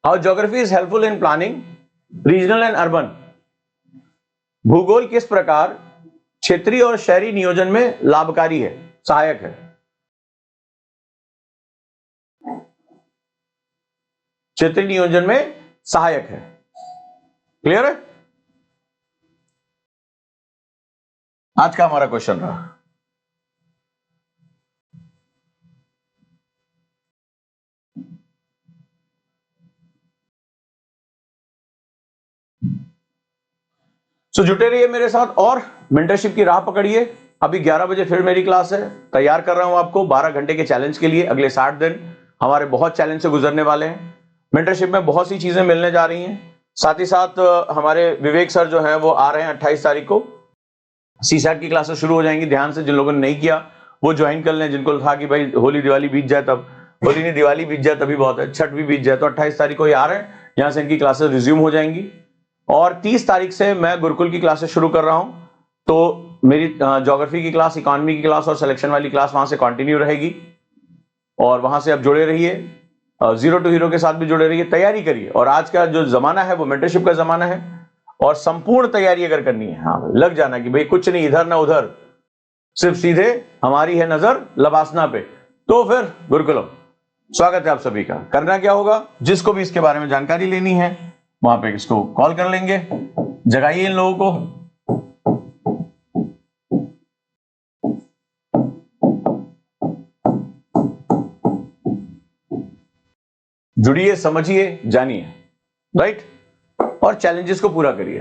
How geography is helpful in planning regional and urban. भूगोल किस प्रकार क्षेत्रीय और शहरी नियोजन में लाभकारी है, सहायक है। क्षेत्रीय नियोजन में सहायक है। क्लियर है? आज का हमारा क्वेश्चन रहा। जुटे रहिए मेरे साथ और मेंटरशिप की राह पकड़िए। अभी 11 बजे फिर मेरी क्लास है, तैयार कर रहा हूं आपको 12 घंटे के चैलेंज के लिए। अगले 60 दिन हमारे बहुत चैलेंज से गुजरने वाले हैं। मेंटरशिप में बहुत सी चीजें मिलने जा रही हैं। साथ ही साथ हमारे विवेक सर जो है वो आ रहे हैं 28 तारीख को। सीसैट की क्लासेस शुरू हो जाएंगी। ध्यान से जिन लोगों ने नहीं किया वो ज्वाइन कर लें, जिनको था कि भाई होली दिवाली बीत जाए, तब होली नहीं दिवाली बीत जाए तभी बहुत है, छठ भी बीत जाए, तो 28 तारीख को ये आ रहे हैं, यहां से इनकी क्लासेस रिज्यूम हो जाएंगी। और 30 तारीख से मैं गुरुकुल की क्लासेस शुरू कर रहा हूं, तो मेरी ज्योग्राफी की क्लास, इकोनॉमी की क्लास और सिलेक्शन वाली क्लास वहां से कंटिन्यू रहेगी, और वहां से आप जुड़े रहिए। जीरो टू हीरो के साथ भी जुड़े रहिए, तैयारी करिए। और आज का जो जमाना है वो मेंटरशिप का जमाना है, और संपूर्ण तैयारी अगर करनी है, हाँ लग जाना कि भाई कुछ नहीं इधर ना उधर, सिर्फ सीधे हमारी है नजर लबासना पे, तो फिर गुरुकुलम स्वागत है आप सभी का। करना क्या होगा, जिसको भी इसके बारे में जानकारी लेनी है वहां पे इसको कॉल कर लेंगे, जगाइए इन लोगों को। जुड़िए, समझिए, जानिए, राइट, और चैलेंजेस को पूरा करिए।